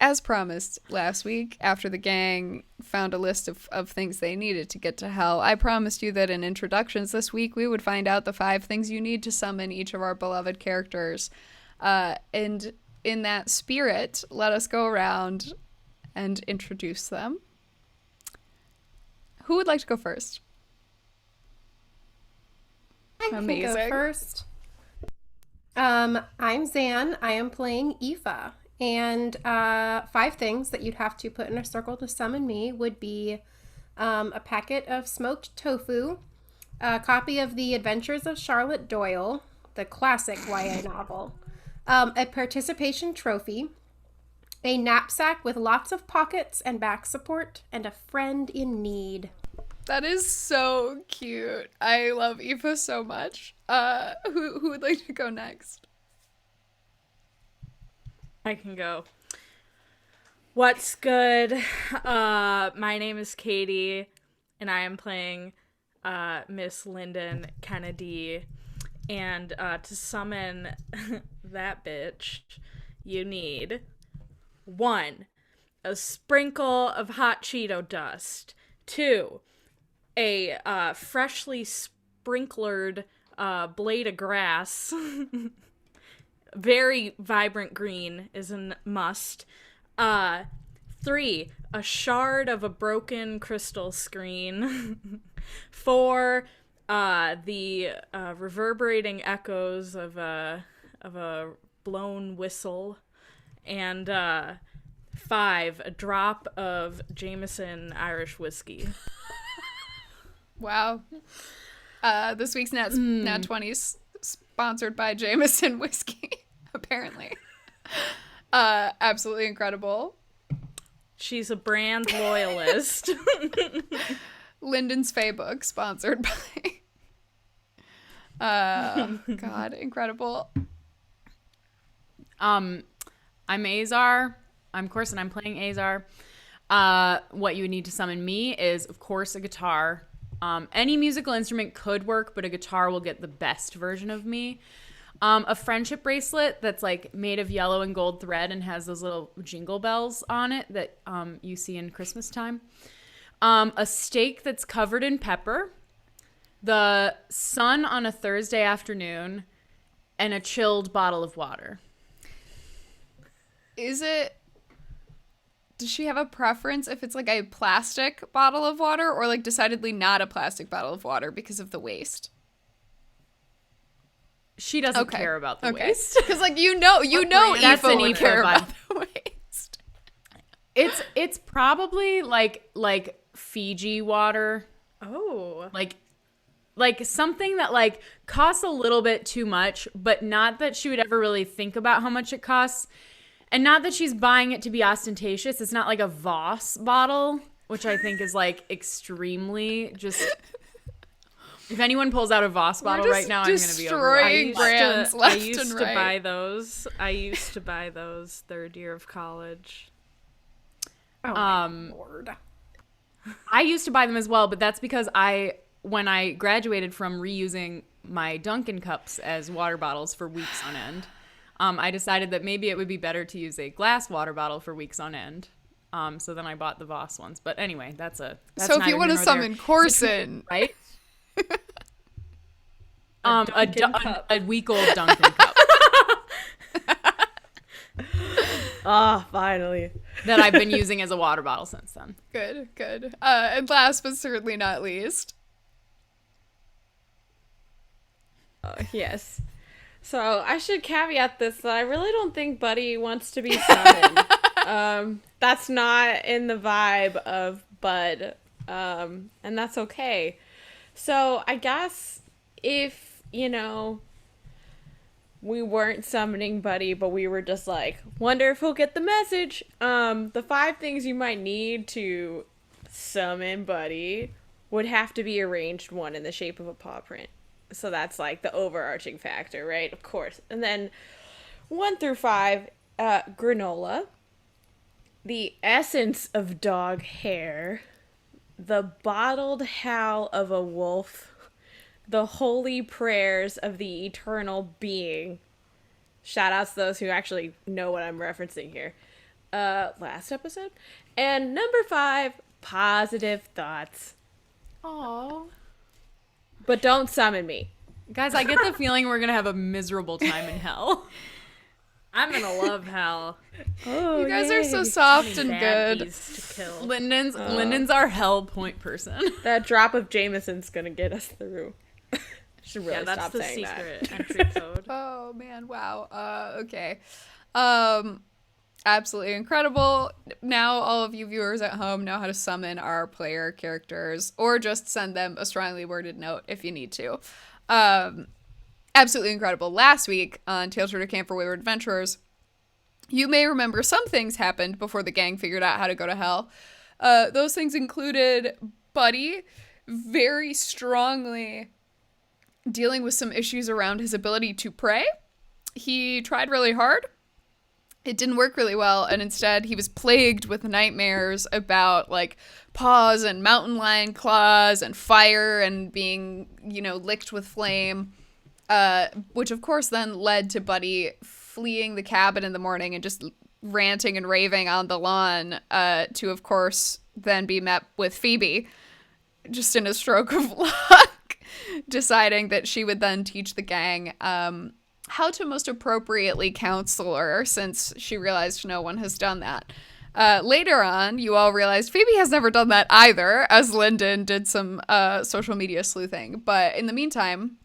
as promised last week, after the gang found a list of things they needed to get to hell, I promised you that in introductions this week we would find out the 5 things you need to summon each of our beloved characters. And in that spirit, let us go around and introduce them. Who would like to go first? I can go first. I'm Zan. I am playing Aoife. And 5 things that you'd have to put in a circle to summon me would be a packet of smoked tofu, a copy of The Adventures of Charlotte Doyle, the classic YA novel, a participation trophy, a knapsack with lots of pockets and back support, and a friend in need. That is so cute. I love Aoife so much. Who would like to go next? I can go. What's good? My name is Katie, and I am playing Miss Lyndon Kennedy. And to summon that bitch, you need 1, a sprinkle of hot Cheeto dust. 2, a freshly sprinklered blade of grass. Very vibrant green is a must. 3, a shard of a broken crystal screen. 4, the reverberating echoes of a blown whistle. And 5, a drop of Jameson Irish whiskey. Wow. This week's Nat 20s sponsored by Jameson whiskey, apparently. Absolutely incredible. She's a brand loyalist. Lyndon's Fae book sponsored by. God, incredible. I'm Azar. I'm Corson. I'm playing Azar. What you would need to summon me is, of course, a guitar. Any musical instrument could work, but a guitar will get the best version of me. A friendship bracelet that's like made of yellow and gold thread and has those little jingle bells on it that you see in Christmas time. A steak that's covered in pepper. The sun on a Thursday afternoon. And a chilled bottle of water. Does she have a preference if it's like a plastic bottle of water or like decidedly not a plastic bottle of water because of the waste? She doesn't care about the waste. Because like you know That's Aoife an would Aoife care vibe. about the waste. It's probably like Fiji water. Oh. Like something that like costs a little bit too much, but not that she would ever really think about how much it costs. And not that she's buying it to be ostentatious. It's not like a Voss bottle, which I think is like extremely just. If anyone pulls out a Voss bottle right now, I'm going to be destroying brands left and right. I used to buy those 3rd year of college. Oh my Lord. I used to buy them as well, but that's because when I graduated from reusing my Dunkin' cups as water bottles for weeks on end, I decided that maybe it would be better to use a glass water bottle for weeks on end. So then I bought the Voss ones. But anyway, that's so if you want to summon Corson, right? A week-old Dunkin' cup. Finally. That I've been using as a water bottle since then. Good. And last but certainly not least. Yes. So I should caveat this that I really don't think Buddy wants to be summoned. That's not in the vibe of Bud, and that's okay. So I guess if, we weren't summoning Buddy, but we were just like, wonder if he'll get the message. The 5 things you might need to summon Buddy would have to be arranged one in the shape of a paw print. So that's like the overarching factor, right? Of course. And then 1 through 5, granola, the essence of dog hair, the bottled howl of a wolf, the holy prayers of the eternal being. Shout outs to those who actually know what I'm referencing here. last episode. And number 5, positive thoughts. Aw. But don't summon me. Guys, I get the feeling we're gonna have a miserable time in hell. I'm gonna love hell. Oh, You guys are so soft and Bad good. bees to kill. Lyndon's our hell point person. That drop of Jameson's gonna get us through. Should really Yeah, that's stop the saying secret entry code. Oh man, wow. Okay. Absolutely incredible. Now all of you viewers at home know how to summon our player characters, or just send them a strongly worded note if you need to. Absolutely incredible. Last week on Taletraeder Camp for Wayward Adventurers, you may remember some things happened before the gang figured out how to go to hell. Those things included Buddy very strongly dealing with some issues around his ability to pray. He tried really hard. It didn't work really well, and instead he was plagued with nightmares about, like, paws and mountain lion claws and fire and being, licked with flame, which of course then led to Buddy fleeing the cabin in the morning and just ranting and raving on the lawn, to, of course, then be met with Phoebe, just in a stroke of luck, deciding that she would then teach the gang how to most appropriately counsel her, since she realized no one has done that. Later on, you all realized Phoebe has never done that either, as Lyndon did some social media sleuthing. But in the meantime,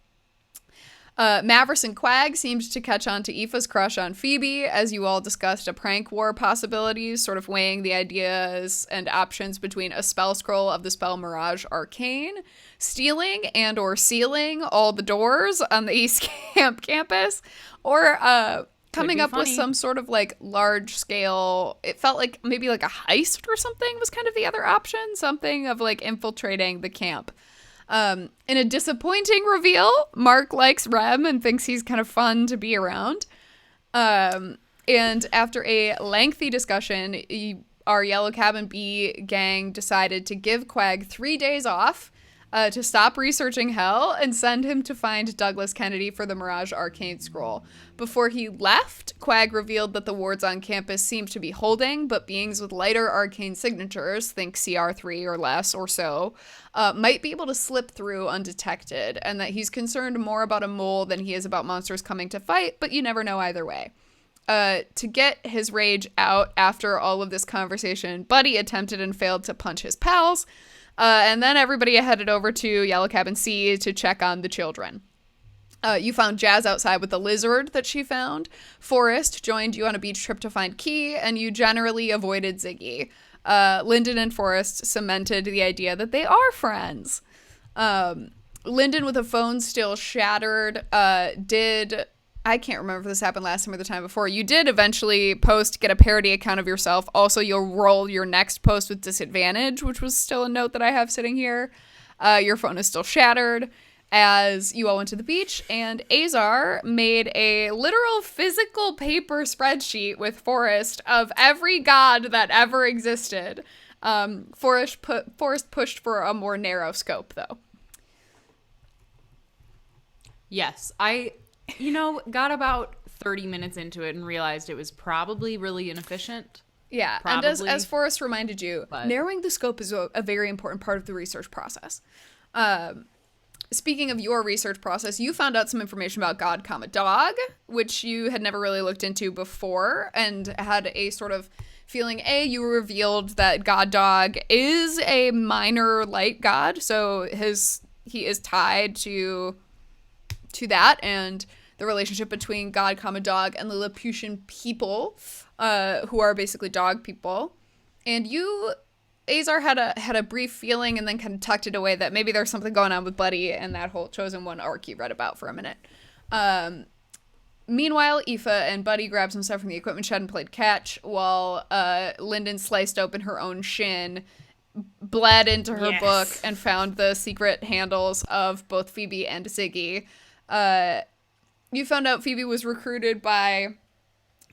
Mavericks and Quag seemed to catch on to Aoife's crush on Phoebe, as you all discussed a prank war possibilities, sort of weighing the ideas and options between a spell scroll of the spell Mirage Arcane, stealing and or sealing all the doors on the East Camp campus, or coming up with some sort of like large scale, it felt like maybe like a heist or something was kind of the other option, something of like infiltrating the camp. In a disappointing reveal, Mark likes Rem and thinks he's kind of fun to be around. And after a lengthy discussion, our Yellow Cabin B gang decided to give Quag 3 days off to stop researching hell and send him to find Douglas Kennedy for the Mirage Arcane Scroll. Before he left, Quag revealed that the wards on campus seemed to be holding, but beings with lighter arcane signatures, think CR3 or less or so, might be able to slip through undetected, and that he's concerned more about a mole than he is about monsters coming to fight, but you never know either way. To get his rage out after all of this conversation, Buddy attempted and failed to punch his pals, and then everybody headed over to Yellow Cabin C to check on the children. You found Jazz outside with the lizard that she found. Forrest joined you on a beach trip to find Key, and you generally avoided Ziggy. Lyndon and Forrest cemented the idea that they are friends. Lyndon, with a phone still shattered, I can't remember if this happened last time or the time before. You did eventually get a parody account of yourself. Also, you'll roll your next post with disadvantage, which was still a note that I have sitting here. Your phone is still shattered as you all went to the beach, and Azar made a literal physical paper spreadsheet with Forrest of every god that ever existed. Forrest pushed for a more narrow scope, though. Yes, I got about 30 minutes into it and realized it was probably really inefficient. Yeah, Probably. and as Forrest reminded you, narrowing the scope is a very important part of the research process. Speaking of your research process, you found out some information about God, Dog, which you had never really looked into before, and had a sort of feeling, you revealed that God Dog is a minor light god, so he is tied to that, and the relationship between God, Dog, and the Lilliputian people, who are basically dog people. And Azar had a brief feeling and then kind of tucked it away that maybe there's something going on with Buddy and that whole Chosen One arc you read about for a minute. Meanwhile, Aoife and Buddy grabbed some stuff from the equipment shed and played catch, while Lyndon sliced open her own shin, bled into her book, and found the secret handles of both Phoebe and Ziggy. You found out Phoebe was recruited by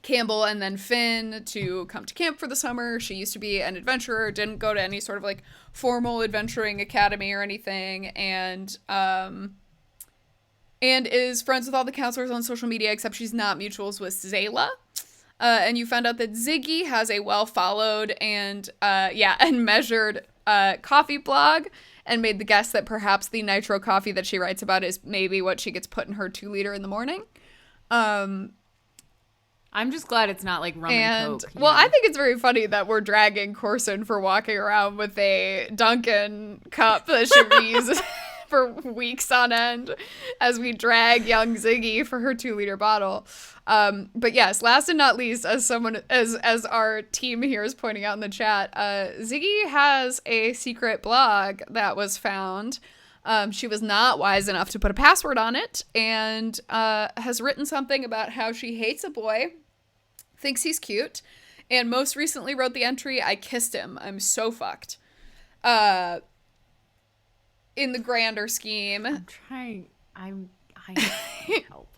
Campbell and then Finn to come to camp for the summer. She used to be an adventurer, didn't go to any sort of like formal adventuring academy or anything, and is friends with all the counselors on social media, except she's not mutuals with Zayla. And you found out that Ziggy has a well-followed and measured coffee blog, and made the guess that perhaps the nitro coffee that she writes about is maybe what she gets put in her 2-liter in the morning. I'm just glad it's not like rum and Coke. Well, I think it's very funny that we're dragging Corson for walking around with a Dunkin' cup that she reuses for weeks on end as we drag young Ziggy for her 2-liter bottle. But yes, last and not least, as our team here is pointing out in the chat, Ziggy has a secret blog that was found. She was not wise enough to put a password on it, and has written something about how she hates a boy, thinks he's cute, and most recently wrote the entry, "I kissed him. I'm so fucked." In the grander scheme. I need help.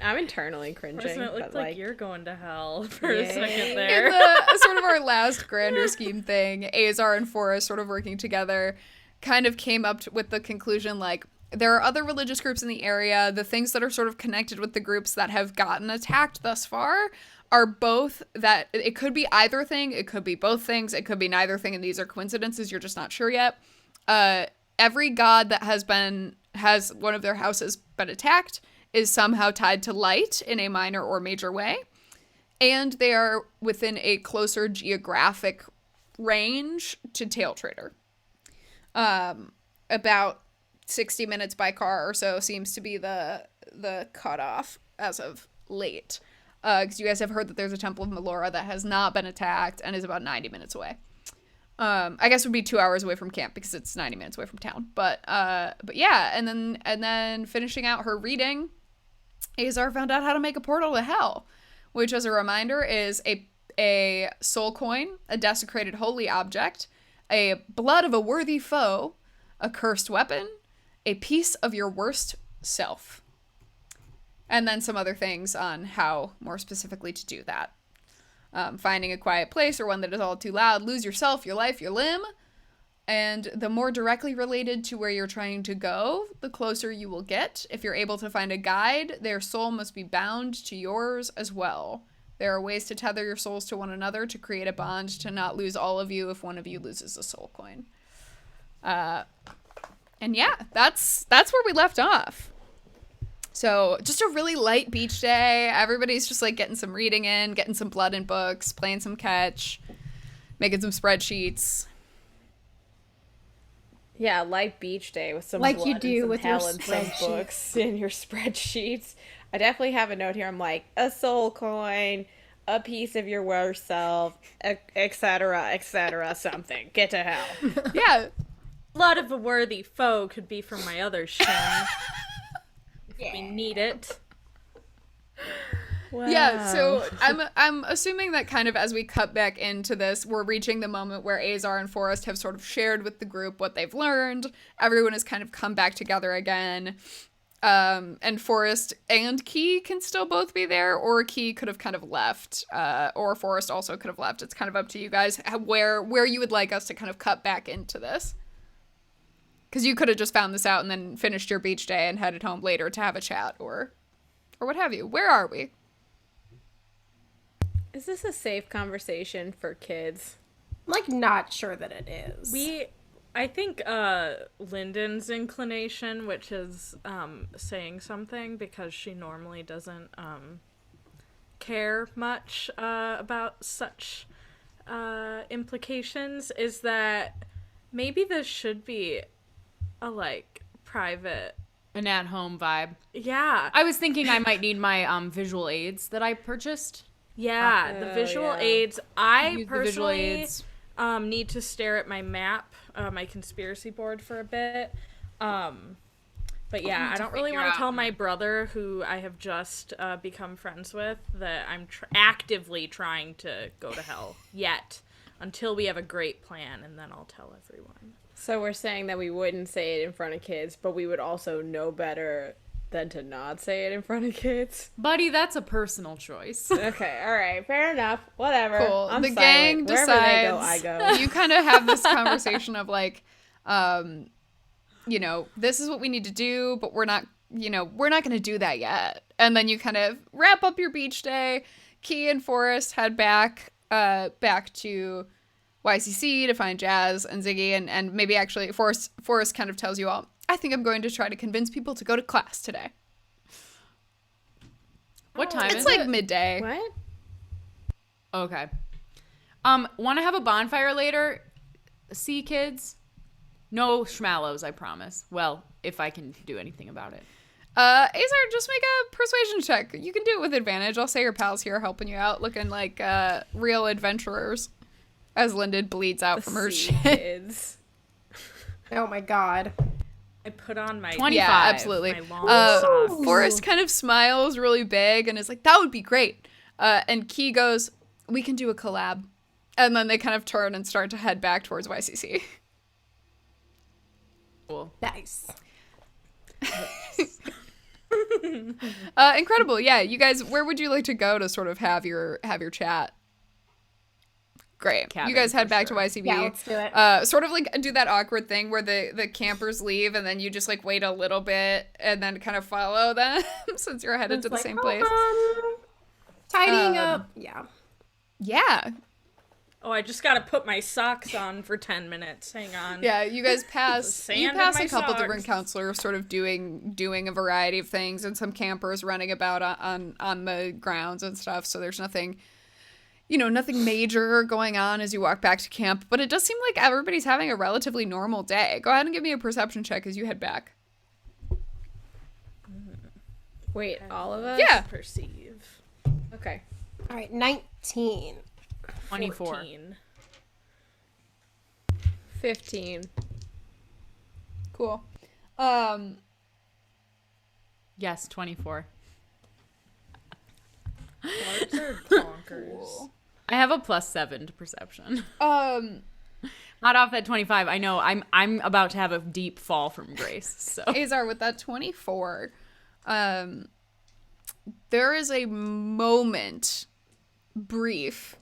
I'm internally cringing. Person, it looked but, like you're going to hell for a second In there. the sort of our last grander scheme thing, Azar and Forrest sort of working together kind of came up with the conclusion, like, there are other religious groups in the area. The things that are sort of connected with the groups that have gotten attacked thus far are both that it could be either thing, it could be both things, it could be neither thing, and these are coincidences, you're just not sure yet. Every god that has one of their houses been attacked is somehow tied to light in a minor or major way, and they are within a closer geographic range to Taletraeder. About 60 minutes by car or so seems to be the cutoff as of late. Because you guys have heard that there's a Temple of Melora that has not been attacked and is about 90 minutes away. I guess it would be 2 hours away from camp because it's 90 minutes away from town. But yeah, and then finishing out her reading, Azar found out how to make a portal to hell, which, as a reminder, is a soul coin, a desecrated holy object, a blood of a worthy foe, a cursed weapon, a piece of your worst self. And then some other things on how more specifically to do that. Finding a quiet place or one that is all too loud, lose yourself, your life, your limb. And the more directly related to where you're trying to go, the closer you will get. If you're able to find a guide, their soul must be bound to yours as well. There are ways to tether your souls to one another to create a bond to not lose all of you if one of you loses a soul coin. And yeah, that's where we left off. So just a really light beach day. Everybody's just like getting some reading in, getting some blood in books, playing some catch, making some spreadsheets. Yeah, light beach day with some Like blood you do and some with your hell and some spreadsheets. books in your spreadsheets. I definitely have a note here. I'm like, a soul coin, a piece of your worst self, etc., something. Get to hell. Yeah. Blood of a worthy foe could be from my other shin. We need it. Wow. Yeah, so I'm assuming that kind of as we cut back into this, we're reaching the moment where Azar and Forrest have sort of shared with the group what they've learned. Everyone has kind of come back together again. And Forrest and Key can still both be there, or Key could have kind of left, or Forrest also could have left. It's kind of up to you guys where you would like us to kind of cut back into this. Because you could have just found this out and then finished your beach day and headed home later to have a chat or what have you. Where are we? Is this a safe conversation for kids? I'm like not sure that it is. I think Lyndon's inclination, which is saying something because she normally doesn't care much about such implications, is that maybe this should be a like private, An at-home vibe. yeah, I was thinking I might need my visual aids that I purchased. the visual aids. I Use the visual personally aids. need to stare at my map, my conspiracy board for a bit. But yeah, I don't really want to tell my brother, who I have just become friends with, that I'm actively trying to go to hell yet, until we have a great plan, and then I'll tell everyone. So we're saying that we wouldn't say it in front of kids, but we would also know better than to not say it in front of kids. Buddy, that's a personal choice. Okay, all right, fair enough. Whatever. Cool. I'm The silent. gang Wherever decides. they go, I go. You kind of have this conversation of like, this is what we need to do, but we're not going to do that yet. And then you kind of wrap up your beach day, Key and Forrest head back to YCC to find Jazz and Ziggy, and maybe actually Forrest kind of tells you all, I think I'm going to try to convince people to go to class today. What time is It's like it? midday. What? Okay. Want to have a bonfire later? See, kids? No schmallows, I promise. Well, if I can do anything about it. Azar, just make a persuasion check. You can do it with advantage. I'll say your pals here helping you out, looking like real adventurers. As Lyndon bleeds out from her shit. Kids. Oh my god. I put on my 25. Yeah, absolutely. my long socks. Forrest kind of smiles really big and is like, that would be great. And Key goes, we can do a collab. And then they kind of turn and start to head back towards YCC. Cool. Nice. Incredible. Yeah, you guys, where would you like to go to sort of have your chat? Great. Cabin, you guys head for back sure. to YCB. Yeah, let's do it. Sort of like do that awkward thing where the campers leave and then you just like wait a little bit and then kind of follow them since you're headed to the same place. Tidying up. Yeah. Yeah. Oh, I just gotta put my socks on for 10 minutes. Hang on. Yeah, you guys pass Sand you in pass my a couple socks. different counselors sort of doing a variety of things and some campers running about on the grounds and stuff, so there's nothing nothing major going on as you walk back to camp, but it does seem like everybody's having a relatively normal day. Go ahead and give me a perception check as you head back. Wait, all of us? Yeah. Perceive. Okay. All right, 19. 24. 14. 15. Cool. Yes, 24. Cards are bonkers. I have a +7 to perception. Um, Not off at 25. I know I'm about to have a deep fall from grace. So Azar, with that 24, there is a moment, brief,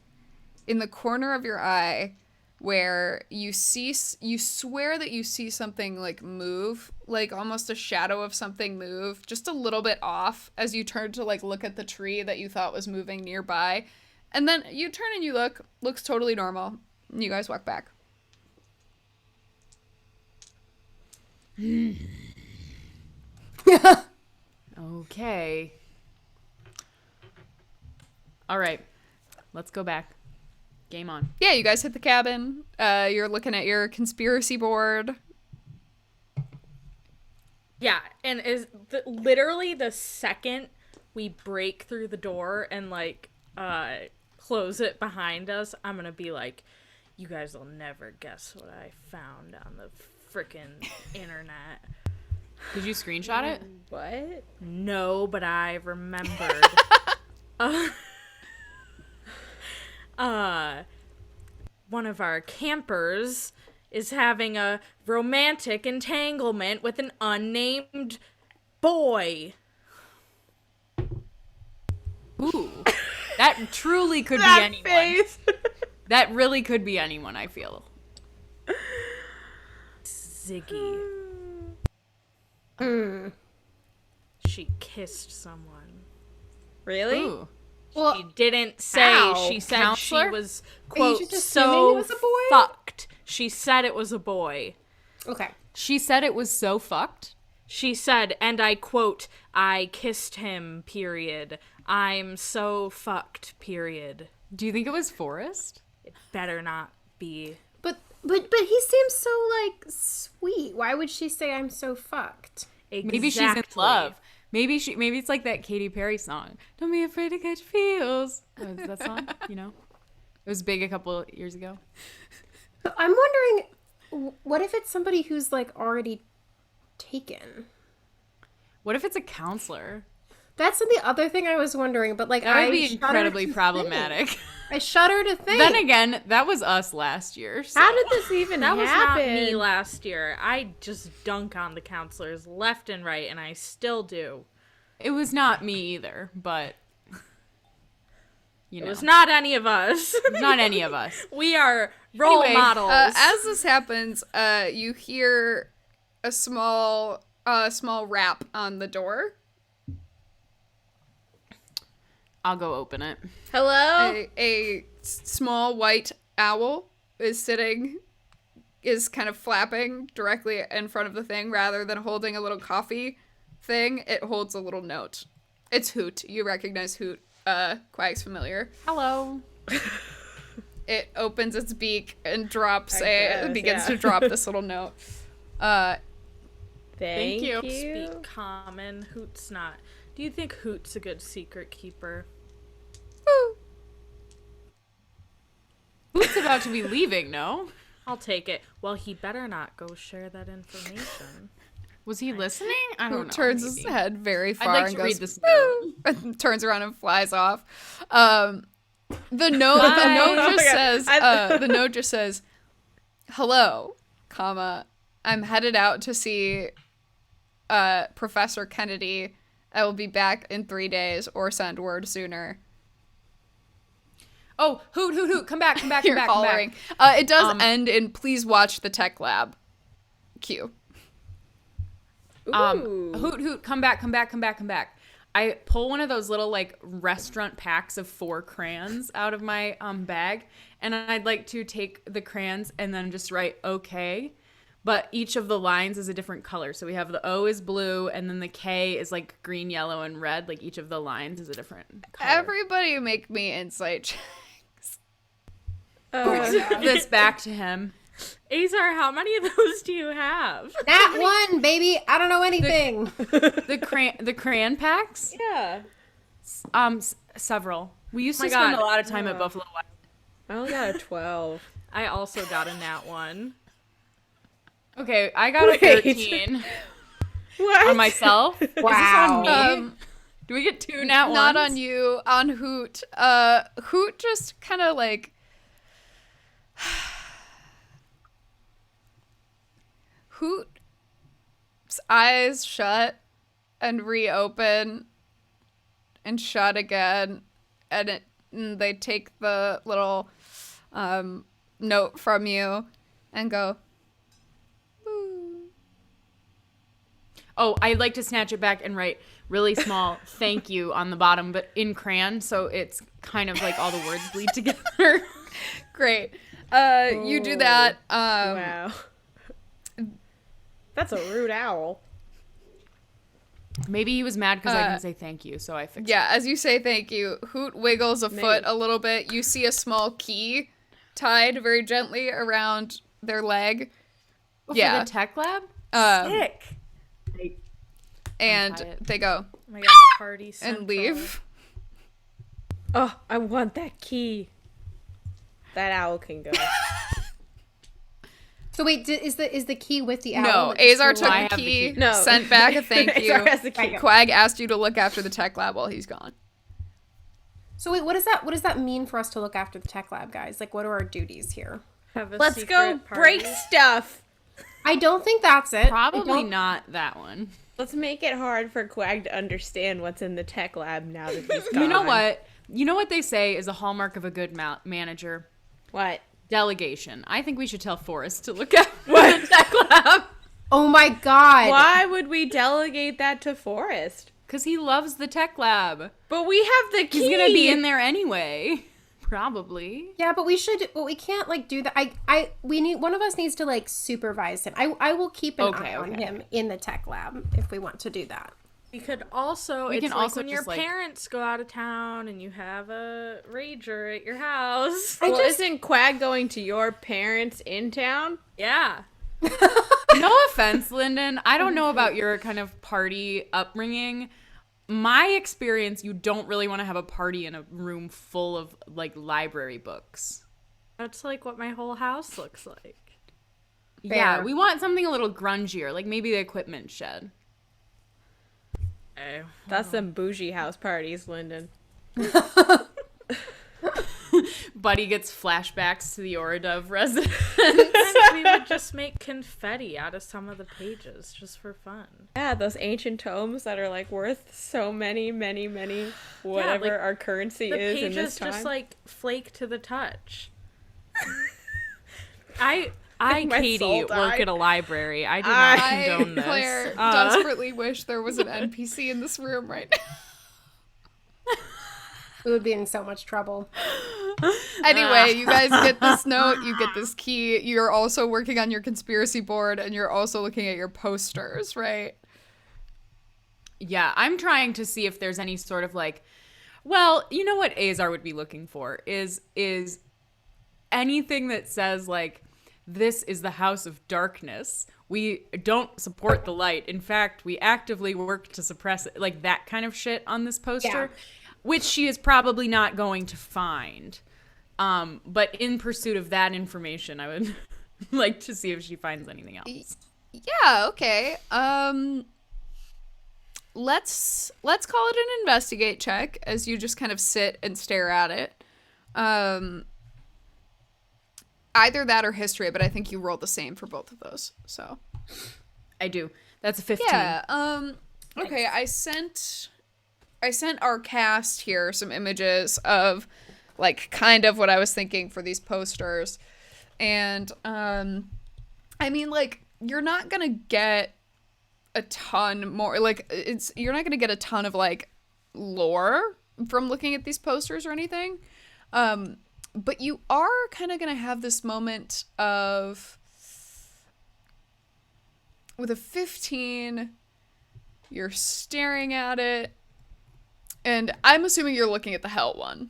in the corner of your eye where you swear that you see something like move, like almost a shadow of something move, just a little bit off as you turn to like look at the tree that you thought was moving nearby. And then you turn and you looks totally normal. And you guys walk back. okay. All right. Let's go back. Game on. Yeah, you guys hit the cabin. You're looking at your conspiracy board. Yeah, and literally the second we break through the door and like close it behind us, I'm gonna be like, you guys will never guess what I found on the frickin' internet. Did you screenshot it? What? No, but I remembered. One of our campers is having a romantic entanglement with an unnamed boy. Ooh. That truly could be anyone. That really could be anyone, I feel. Ziggy. She kissed someone. Really? Ooh. Well, She didn't say. How? She said Counselor? she was, you quote, just assuming so it was a boy? fucked. She said it was a boy. okay. She said it was so fucked. She said, and I quote, I kissed him, period. I'm so fucked, period. Do you think it was Forrest? It better not be. But he seems so like sweet. Why would she say I'm so fucked? Exactly. Maybe she's in love. Maybe it's like that Katy Perry song. Don't be afraid to catch feels. What is that song? You know? It was big a couple years ago. I'm wondering, what if it's somebody who's like already taken? What if it's a counselor? That's the other thing I was wondering, but like That would be shudder incredibly to problematic. think. I shudder to think. Then again, that was us last year. So. How did this even That was happen? not me last year. I just dunk on the counselors left and right, and I still do. It was not me either, but you know, It was not any of us. not any of us. We are role Anyway, models. as this happens, you hear a small rap on the door. I'll go open it. Hello? A small white owl is kind of flapping directly in front of the thing rather than holding a little coffee thing. It holds a little note. It's Hoot. You recognize Hoot. Quag's familiar. Hello. It opens its beak and drops begins yeah. to drop this little note. Thank you. Speak common. Hoot's not. Do you think Hoot's a good secret keeper? Woo. Hoot's about to be leaving, no? I'll take it. Well, he better not go share that information. Was he listening? I don't know. Hoot turns his maybe. head very far I'd like and to goes, read this note. "Woo," and turns around and flies off. The note just says, "Hello, comma, I'm headed out to see Professor Kennedy. I will be back in 3 days or send word sooner." Oh, Hoot, come back, come back, You're come back, hollering. come back. It does end in "Please watch the tech lab." Q. Hoot, come back, come back, come back, come back. I pull one of those little like restaurant packs of 4 crayons out of my bag, and I'd like to take the crayons and then just write okay. But each of the lines is a different color. So we have the O is blue, and then the K is like green, yellow, and red. Like each of the lines is a different color. Everybody make me insight check. Give this back to him. Azar, how many of those do you have? That one, baby. I don't know anything. The crayon packs? Yeah. Several. We used My to spend God. a lot of time at Buffalo Wild. I only got a 12. I also got a nat 1. Okay, I got a 13 What? on myself. Is this Wow. on me? Do we get 2 nat ones? Not on you, on Hoot. Hoot just kind of like... Hoot's eyes shut and reopen and shut again, and they take the little note from you and go, "Ooh." Oh, I'd like to snatch it back and write really small thank you on the bottom, but in crayon, so it's kind of like all the words bleed together. Great. You do that. Wow. That's a rude owl. Maybe he was mad because I didn't say thank you, so I fixed Yeah, as you say thank you, Hoot wiggles a foot a little bit. You see a small key tied very gently around their leg. it. Yeah. For the tech lab? Sick. And Untie it. they go Oh my God, party central. and leave. Oh, I want that key. That owl can go. So wait, is the key with the owl? No, that just Azar flew took away? the the key, key. No. sent back a thank Azar has you. the key. Quag asked you to look after the tech lab while he's gone. So wait, what does that mean for us to look after the tech lab, guys? Like, what are our duties here? Have a Let's secret go party. break stuff. I don't think that's it. I Probably don't- not that one. Let's make it hard for Quag to understand what's in the tech lab now that he's gone. You know what? You know what they say is a hallmark of a good manager? What? Delegation. I think we should tell Forrest to look at the tech lab. Oh my god. Why would we delegate that to Forrest? Because he loves the tech lab. But we have the key. He's going to be in there anyway. Probably. Yeah, but we can't like do that. We need one of us needs to like supervise him. I will keep an eye on him in the tech lab if we want to do that. We could also, We it's can like also when your just, like- parents go out of town and you have a rager at your house. Well, isn't Quag going to your parents in town? Yeah. No offense, Lyndon. I don't know about your kind of party upbringing. My experience, you don't really want to have a party in a room full of like library books. That's like what my whole house looks like. Yeah, Fair. we want something a little grungier, like maybe the equipment shed. Oh. That's some bougie house parties, Lyndon. Buddy gets flashbacks to the Oradove residence. Sometimes we would just make confetti out of some of the pages just for fun. Yeah, those ancient tomes that are like worth so many, whatever like, our currency The is in pages this time. just like flake to the touch. I My Katie, soul work died. at a library. I do not condone this. Claire desperately wish there was an NPC in this room right now. We would be in so much trouble. Anyway, you guys get this note, you get this key. You're also working on your conspiracy board, and you're also looking at your posters, right? Yeah, I'm trying to see if there's any sort of like, well, you know what Azar would be looking for is anything that says like, this is the house of darkness. We don't support the light. In fact, we actively work to suppress it. Like that kind of shit on this poster, which she is probably not going to find. But in pursuit of that information, I would like to see if she finds anything else. Yeah, okay. Let's call it an investigate check as you just kind of sit and stare at it. Either that or history, but I think you rolled the same for both of those. So I do. That's a 15. Yeah. Okay, I sent our cast here some images of like kind of what I was thinking for these posters. And I mean, like, you're not gonna get a ton more, like, you're not gonna get a ton of like lore from looking at these posters or anything. But you are kind of gonna have this moment of, with a 15, you're staring at it, and I'm assuming you're looking at the hell one.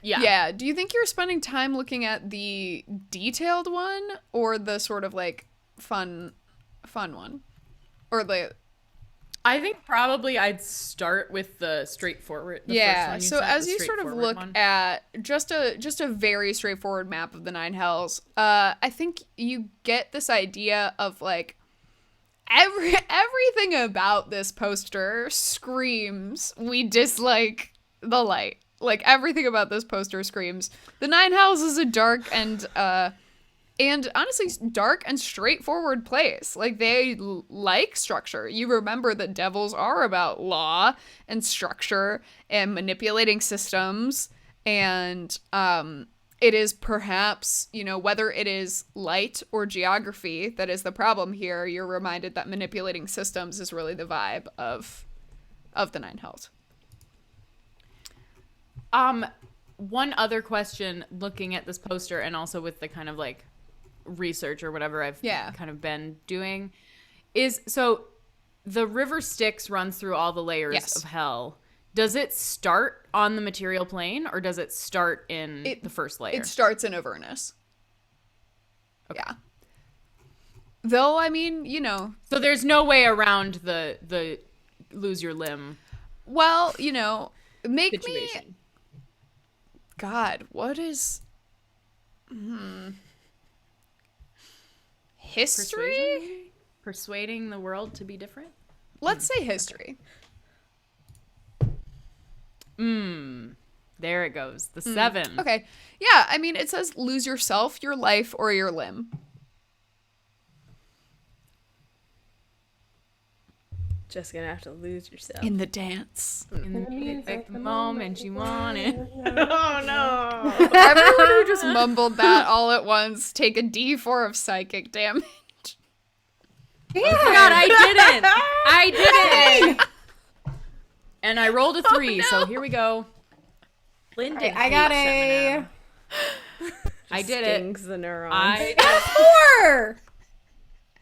Yeah. Do you think you're spending time looking at the detailed one or the sort of like fun one? Or the... I think probably I'd start with the straightforward. The first one so as you sort of look at just a very straightforward map of the Nine Hells, I think you get this idea of like everything about this poster screams we dislike the light. Like everything about this poster screams the Nine Hells is a dark and honestly dark and straightforward place. Like they like structure. You remember that devils are about law and structure and manipulating systems, and it is perhaps, you know, whether it is light or geography that is the problem here, you're reminded that manipulating systems is really the vibe of the Nine Hells. One other question looking at this poster and also with the kind of like research or whatever I've kind of been doing is, so the river Styx runs through all the layers of hell. Does it start on the material plane or does it start in the first layer? It starts in Avernus. Okay. Yeah. Though, I mean, you know. So there's no way around the lose your limb. Well, you know, situation. Me... God, what is... History? Persuading the world to be different? Let's say history. There it goes. The 7. Okay. Yeah, I mean, it says lose yourself, your life, or your limb. Just gonna have to lose yourself. In the dance. Like the moment you want it. Oh no. Everyone who just mumbled that all at once, take a D4 of psychic damage. Oh God, I didn't. And I rolled a 3, so here we go. Linda, I got a... I did stings it. The neurons. I got 4!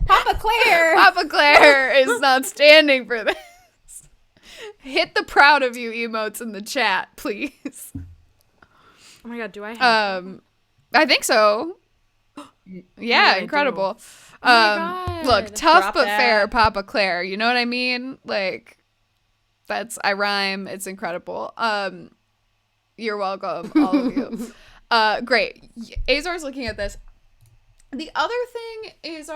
Papa Claire! Papa Claire is not standing for this. Hit the proud of you emotes in the chat, please. Oh my God, do I have I think so. Yeah, incredible. Look, tough Drop but that. fair, Papa Claire. You know what I mean? Like, I rhyme. It's incredible. You're welcome, all of you. Great. Azar's looking at this. The other thing is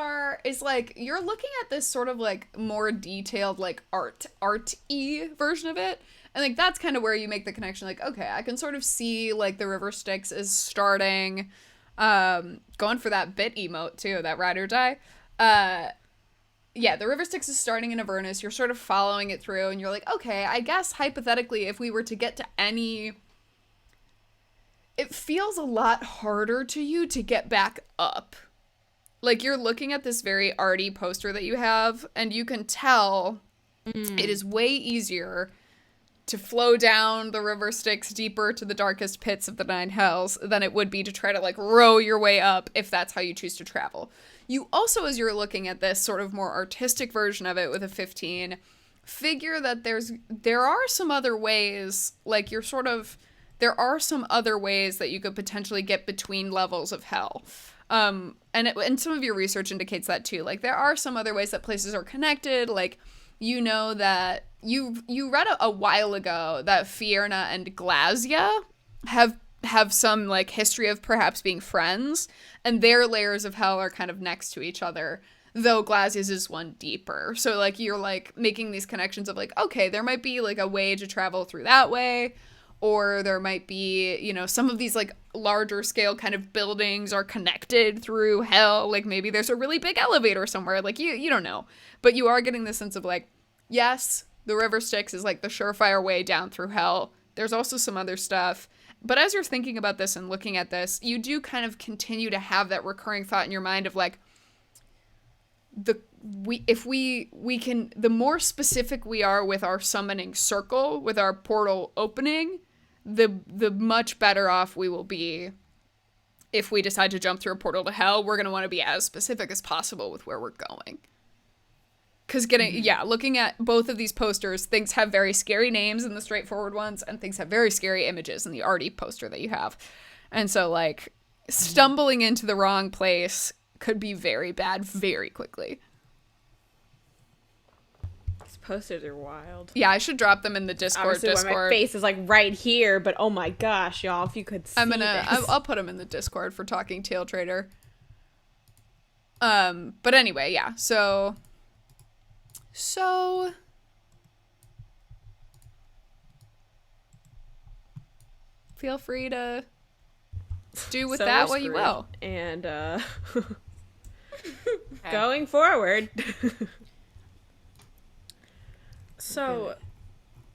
like, you're looking at this sort of like more detailed, like art-y version of it. And like, that's kind of where you make the connection. Like, okay, I can sort of see like the River Styx is starting, going for that bit emote too, that ride or die. Yeah, the River Styx is starting in Avernus. You're sort of following it through and you're like, okay, I guess hypothetically, if we were to get to any, it feels a lot harder to you to get back up. Like, you're looking at this very arty poster that you have, and you can tell it is way easier to flow down the river Styx deeper to the darkest pits of the 9 hells than it would be to try to like row your way up if that's how you choose to travel. You also, as you're looking at this sort of more artistic version of it with a 15, figure that there are some other ways, like there are some other ways that you could potentially get between levels of hell. And some of your research indicates that too. Like there are some other ways that places are connected, like you know that you read a while ago that Fierna and Glazia have some like history of perhaps being friends, and their layers of hell are kind of next to each other, though Glazia's is one deeper. So like you're like making these connections of like, okay, there might be like a way to travel through that way, or there might be, you know, some of these like larger scale kind of buildings are connected through hell. Like maybe there's a really big elevator somewhere. Like you don't know. But you are getting the sense of like, yes, the River Styx is like the surefire way down through hell. There's also some other stuff. But as you're thinking about this and looking at this, you do kind of continue to have that recurring thought in your mind of like, the more specific we are with our summoning circle, with our portal opening, the much better off we will be. If we decide to jump through a portal to hell, we're going to want to be as specific as possible with where we're going. Because looking at both of these posters, things have very scary names in the straightforward ones, and things have very scary images in the arty poster that you have. And so, like, stumbling into the wrong place could be very bad very quickly. These posters are wild. Yeah, I should drop them in the Discord. Obviously, my face is, like, right here, but oh my gosh, y'all, if you could see this. I'll put them in the Discord for Talking Taletraeder. But anyway, yeah, So feel free to do with that what you will. And going forward. So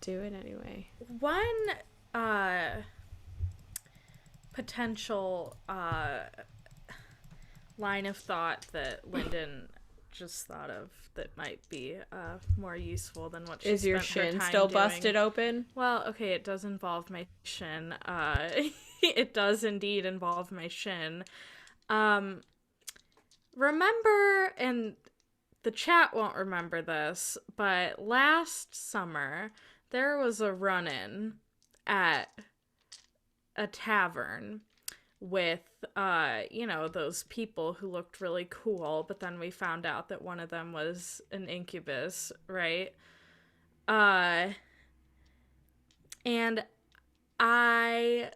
do it anyway. One potential line of thought that Lyndon just thought of that might be more useful than what she is your spent her shin time still doing. Busted open? Well, okay, it does involve my shin. It does indeed involve my shin. Remember, and the chat won't remember this, but last summer there was a run-in at a tavern with those people who looked really cool, but then we found out that one of them was an incubus, right? And I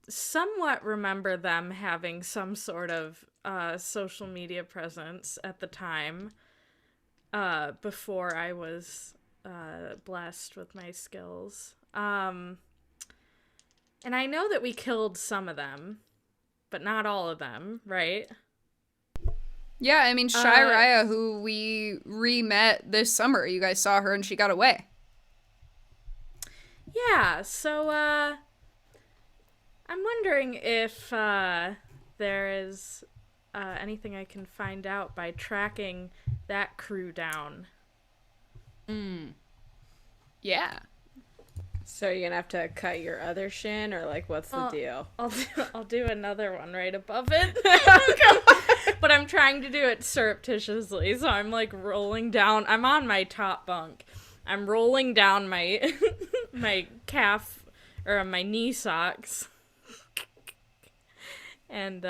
somewhat remember them having some sort of social media presence at the time, before I was blessed with my skills. And I know that we killed some of them, but not all of them, right? Yeah, I mean, Shiraya, who we re-met this summer, you guys saw her and she got away. Yeah, so, I'm wondering if, there is, anything I can find out by tracking that crew down. Yeah. So you're gonna have to cut your other shin, or like, what's the deal? I'll do another one right above it. But I'm trying to do it surreptitiously, so I'm like rolling down. I'm on my top bunk. I'm rolling down my my calf or my knee socks, and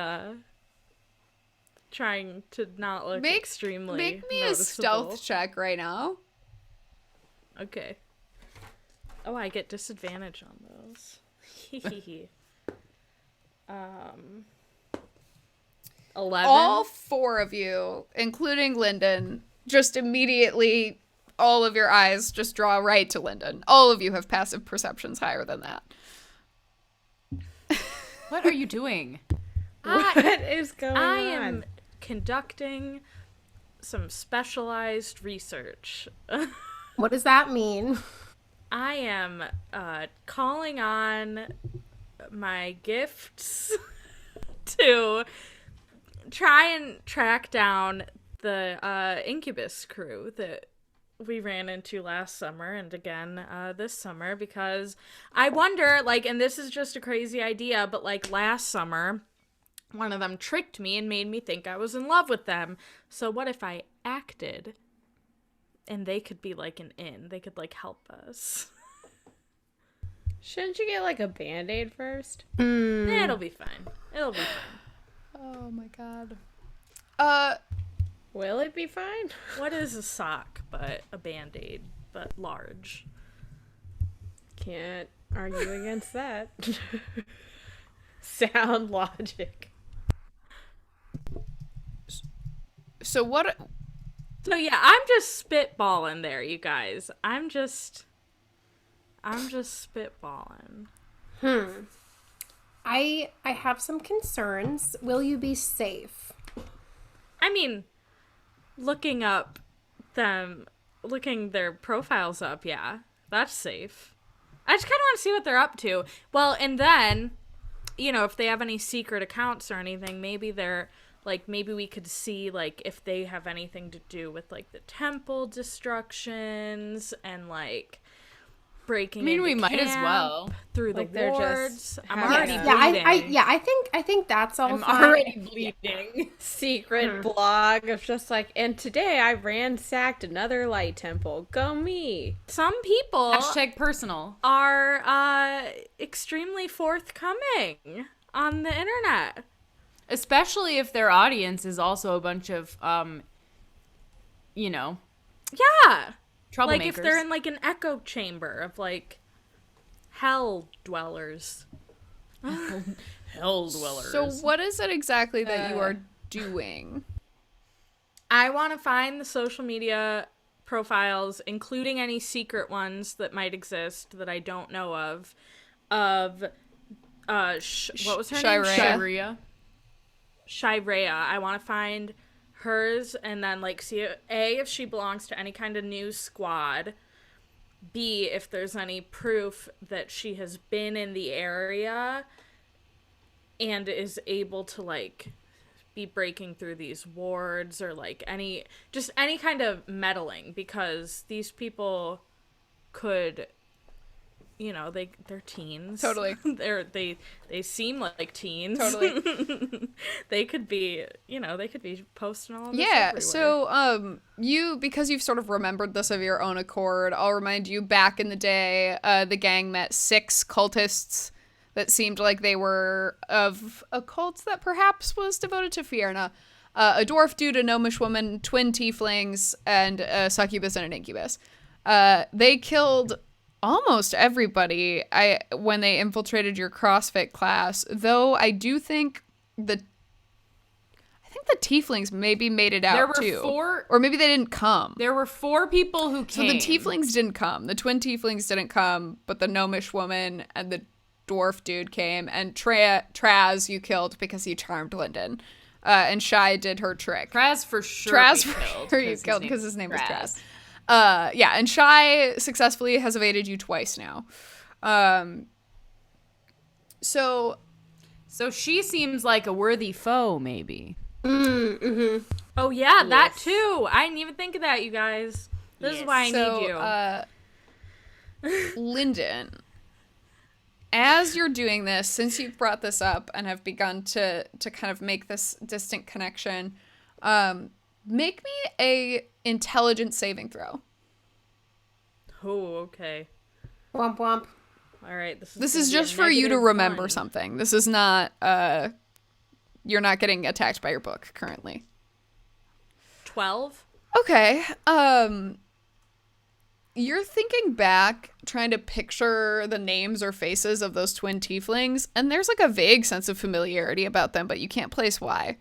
trying to not look extremely Make me noticeable. a stealth check right now. Okay. Oh, I get disadvantage on those. 11. All four of you, including Lyndon, just immediately, all of your eyes just draw right to Lyndon. All of you have passive perceptions higher than that. What are you doing? What is going on? I am conducting some specialized research. What does that mean? I am calling on my gifts to try and track down the incubus crew that we ran into last summer and again this summer, because I wonder, like, and this is just a crazy idea, but like last summer, one of them tricked me and made me think I was in love with them. So what if I acted and they could be like an in? They could like help us. Shouldn't you get like a Band-Aid first? It'll be fine. It'll be fine. Oh my god. Will it be fine? What is a sock but a Band-Aid, but large? Can't argue against that. Sound logic. So what? So yeah, I'm just spitballing there, you guys. I'm just spitballing. I have some concerns. Will you be safe? I mean, looking their profiles up, yeah, that's safe. I just kind of want to see what they're up to. Well, and then, you know, if they have any secret accounts or anything, maybe they're, like, maybe we could see, like, if they have anything to do with, like, the temple destructions and, like, breaking into we might as camp well. through the Like, they're wards. just I'm having already a- bleeding. I think that's all I'm fine. already bleeding. Secret blog of just like, and today I ransacked another light temple. Go me. Some people Hashtag personal. are extremely forthcoming on the internet. Especially if their audience is also a bunch of, you know, Yeah. troublemakers. Like if they're in like an echo chamber of like hell dwellers. hell dwellers. So what is it exactly that you are doing? I want to find the social media profiles, including any secret ones that might exist that I don't know of what was her name? Shiraya. Shiraya. I want to find hers and then like see A, if she belongs to any kind of news squad, B, if there's any proof that she has been in the area and is able to like be breaking through these wards or like any kind of meddling, because these people could, you know, they're teens. Totally. They seem like teens. Totally. They could be, you know, they could be posting all this Yeah, everywhere. so because you've sort of remembered this of your own accord, I'll remind you back in the day, the gang met 6 cultists that seemed like they were of a cult that perhaps was devoted to Fierna. A dwarf dude, a gnomish woman, twin tieflings, and a succubus and an incubus. They killed almost everybody when they infiltrated your CrossFit class, though I do think the tieflings maybe made it out There were too. 4 Or maybe they didn't come. There were 4 people who So came. the tieflings didn't come. The twin tieflings didn't come, but the gnomish woman and the dwarf dude came, and Traz you killed because you charmed Lyndon. And Shy did her trick. Traz for sure. Traz we for killed sure you killed because his name was Traz. Yeah, and Shy successfully has evaded you twice now. So she seems like a worthy foe, maybe. Oh yeah, that too. I didn't even think of that, you guys. This is why I need you. Lyndon, as you're doing this, since you've brought this up and have begun to kind of make this distant connection, make me a intelligence saving throw. Oh, okay. Womp womp. All right. This is just for you to remember something. This is not, you're not getting attacked by your book currently. 12. Okay. You're thinking back, trying to picture the names or faces of those twin tieflings, and there's like a vague sense of familiarity about them, but you can't place why.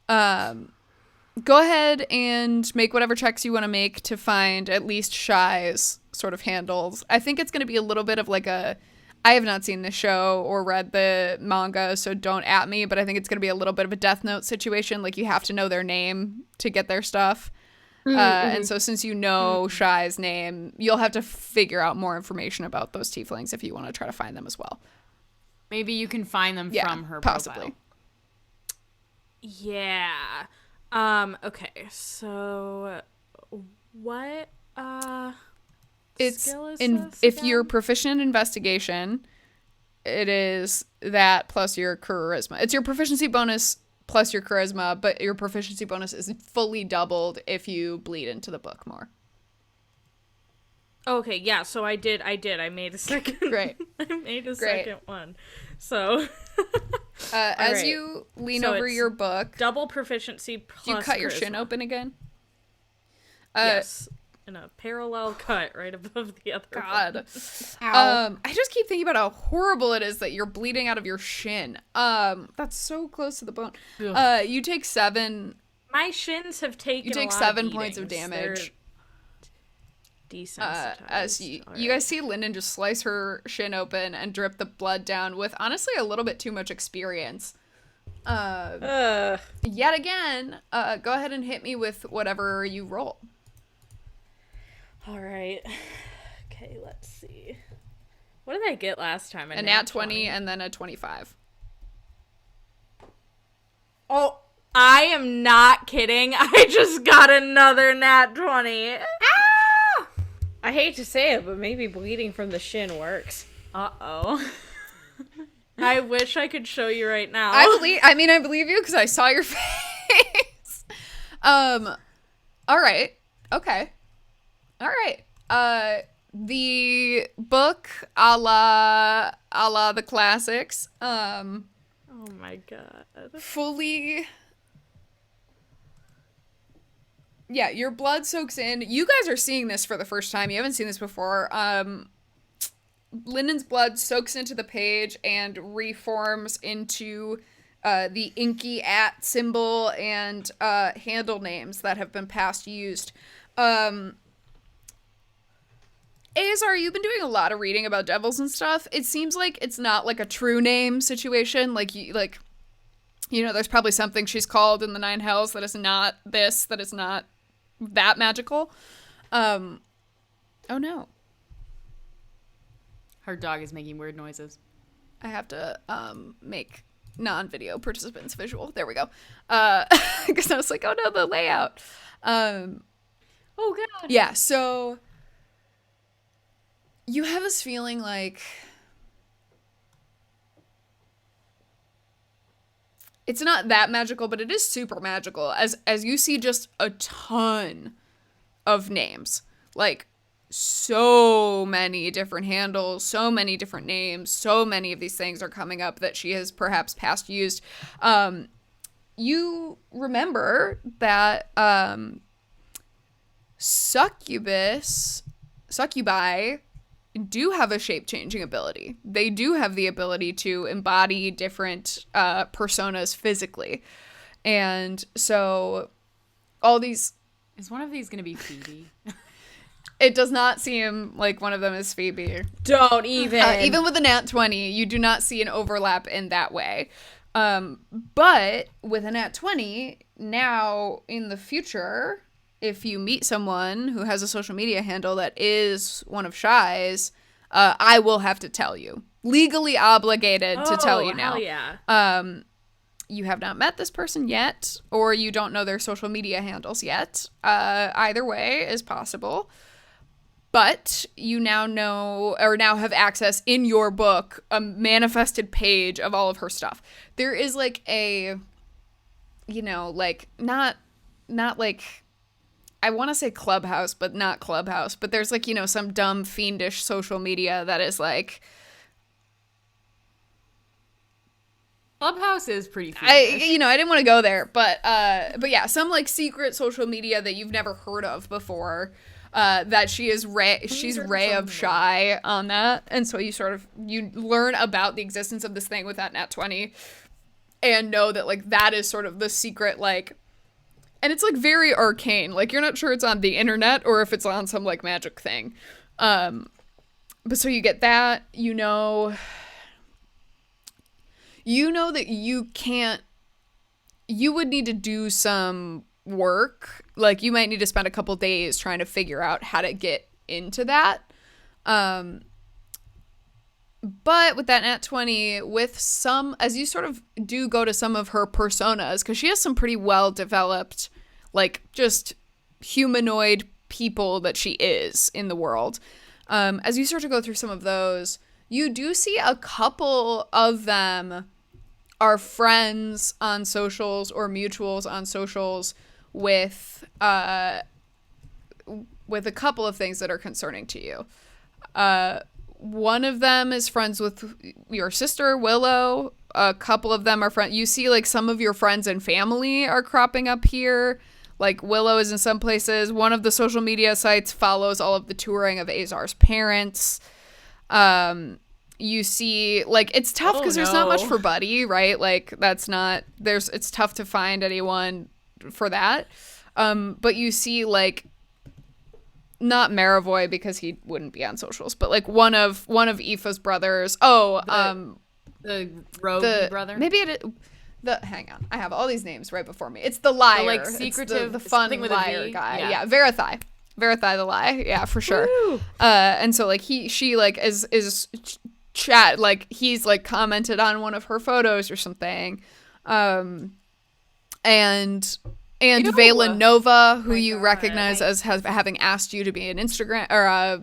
Go ahead and make whatever checks you want to make to find at least Shy's sort of handles. I think it's going to be a little bit of like I have not seen the show or read the manga, so don't at me, but I think it's going to be a little bit of a Death Note situation. Like you have to know their name to get their stuff. And so since you know Shy's name, you'll have to figure out more information about those tieflings if you want to try to find them as well. Maybe you can find them from her possibly. profile. Yeah. Okay. So, what It's skill is in this if you're again? proficient in investigation, it is that plus your charisma. It's your proficiency bonus plus your charisma, but your proficiency bonus is fully doubled if you bleed into the book more. Okay, yeah, so I did. I made a second. Great. I made a Great. second one. So As right. you lean So over it's your book, double proproficiency plus do you cut your charisma. shin open again? Yes. In a parallel cut right above the other God. one. Ow. I just keep thinking about how horrible it is that you're bleeding out of your shin. That's so close to the bone. You take 7. My shins have taken You take a lot 7 of points of beatings. damage. They're desensitized. As you Alright. guys see Lyndon just slice her shin open and drip the blood down with honestly a little bit too much experience. Yet again, go ahead and hit me with whatever you roll. All right. Okay, let's see. What did I get last time? A nat 20 and then a 25. Oh, I am not kidding. I just got another nat 20. I hate to say it, but maybe bleeding from the shin works. Uh-oh. I wish I could show you right now. I believe you because I saw your face. All right. Okay. All right. The book a la the classics. Oh my god. Fully. Yeah, your blood soaks in. You guys are seeing this for the first time. You haven't seen this before. Lyndon's blood soaks into the page and reforms into the inky @ symbol and handle names that have been past used. Azar, you've been doing a lot of reading about devils and stuff. It seems like it's not like a true name situation. There's probably something she's called in the Nine Hells that is not this, that is not that magical. Oh no. Her dog is making weird noises. I have to make non-video participants visual. There we go. Because I was like, oh no, the layout. Oh god. Yeah, so you have this feeling like it's not that magical, but it is super magical as you see just a ton of names. Like so many different handles, so many different names, so many of these things are coming up that she has perhaps past used. You remember that succubi do have a shape-changing ability. They do have the ability to embody different personas physically. And so all these... Is one of these going to be Phoebe? It does not seem like one of them is Phoebe. Don't even. Even with a nat 20, you do not see an overlap in that way. But with a nat 20, now in the future, if you meet someone who has a social media handle that is one of Shy's, I will have to tell you. Legally obligated to tell you now. Hell yeah. You have not met this person yet, or you don't know their social media handles yet. Either way is possible. But you now know, or now have access in your book, a manifested page of all of her stuff. There is like a, not like, I want to say Clubhouse, but not Clubhouse. But there's like, some dumb fiendish social media that is like, Clubhouse is pretty fiendish. I didn't want to go there, but yeah, some like secret social media that you've never heard of before. That she's Ray of Shy on that, and so you learn about the existence of this thing with that nat 20, and know that like that is sort of the secret, like, and it's like very arcane, like you're not sure it's on the internet or if it's on some like magic thing, but so you get that, you know that you would need to do some work, like you might need to spend a couple days trying to figure out how to get into that, but with that nat 20, with some, as you sort of do go to some of her personas, because she has some pretty well developed, like just humanoid people that she is in the world. As you start to go through some of those, you do see a couple of them are friends on socials or mutuals on socials with a couple of things that are concerning to you. One of them is friends with your sister, Willow. A couple of them are friends. You see, like, some of your friends and family are cropping up here. Like, Willow is in some places. One of the social media sites follows all of the touring of Azar's parents. You see, like, it's tough because there's not much for Buddy, right? Like, it's tough to find anyone for that. But you see, like, not Maravoy because he wouldn't be on socials, but like one of Aoife's brothers. The rogue brother. Maybe hang on. I have all these names right before me. It's the liar. The, like, secretive, the fun liar guy. Yeah. Verithai the lie. Yeah, for sure. Woo! And so like she like is chat, like he's like commented on one of her photos or something. And Valen Nova, who you recognize as having asked you to be an Instagram or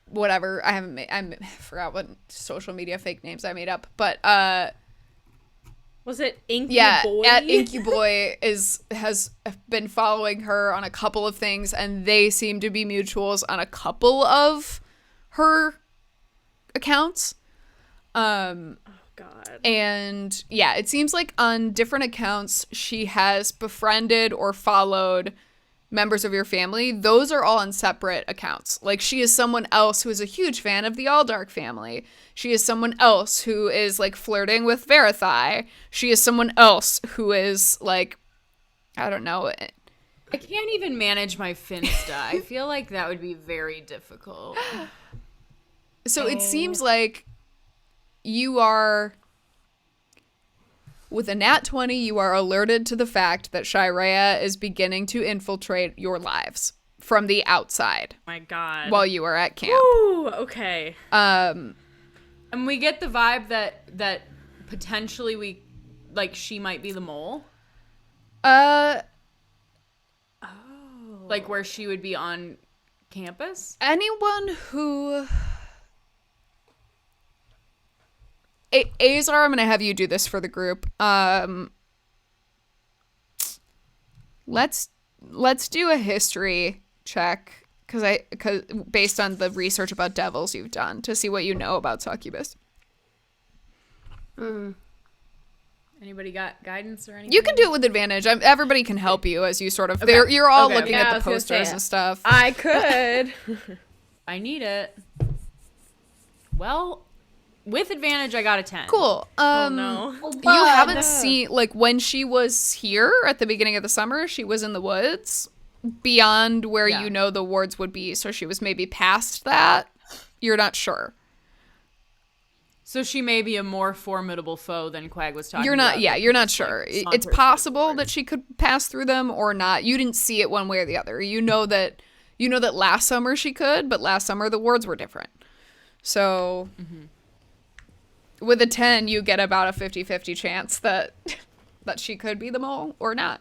whatever. I forgot what social media fake names I made up, but was it Inky Boy? Yeah, Inky Boy has been following her on a couple of things, and they seem to be mutuals on a couple of her accounts. God. And yeah, it seems like on different accounts she has befriended or followed members of your family. Those are all on separate accounts. Like, she is someone else who is a huge fan of the Alldark family. She is someone else who is like flirting with Verithai. She is someone else who is like, I don't know. I can't even manage my Finsta. I feel like that would be very difficult. So it seems like you are, with a nat 20, you are alerted to the fact that Shiraya is beginning to infiltrate your lives from the outside. My God. While you are at camp. Ooh, okay. And we get the vibe that potentially she might be the mole. Like where she would be on campus? Anyone who... Azar, I'm going to have you do this for the group. Let's do a history check because based on the research about devils you've done to see what you know about succubus. Anybody got guidance or anything? You can do it with advantage. Everybody can help you as you sort of. Okay. You're all looking at the posters and stuff. I could. I need it. Well, with advantage, I got a 10. Cool. Oh no. You haven't seen, like, when she was here at the beginning of the summer, she was in the woods beyond where you know the wards would be. So she was maybe past that. You're not sure. So she may be a more formidable foe than Quag was talking about. You're not sure. It's possible that she could pass through them or not. You didn't see it one way or the other. You know that last summer she could, but last summer the wards were different. So with a 10, you get about a 50-50 chance that she could be the mole or not.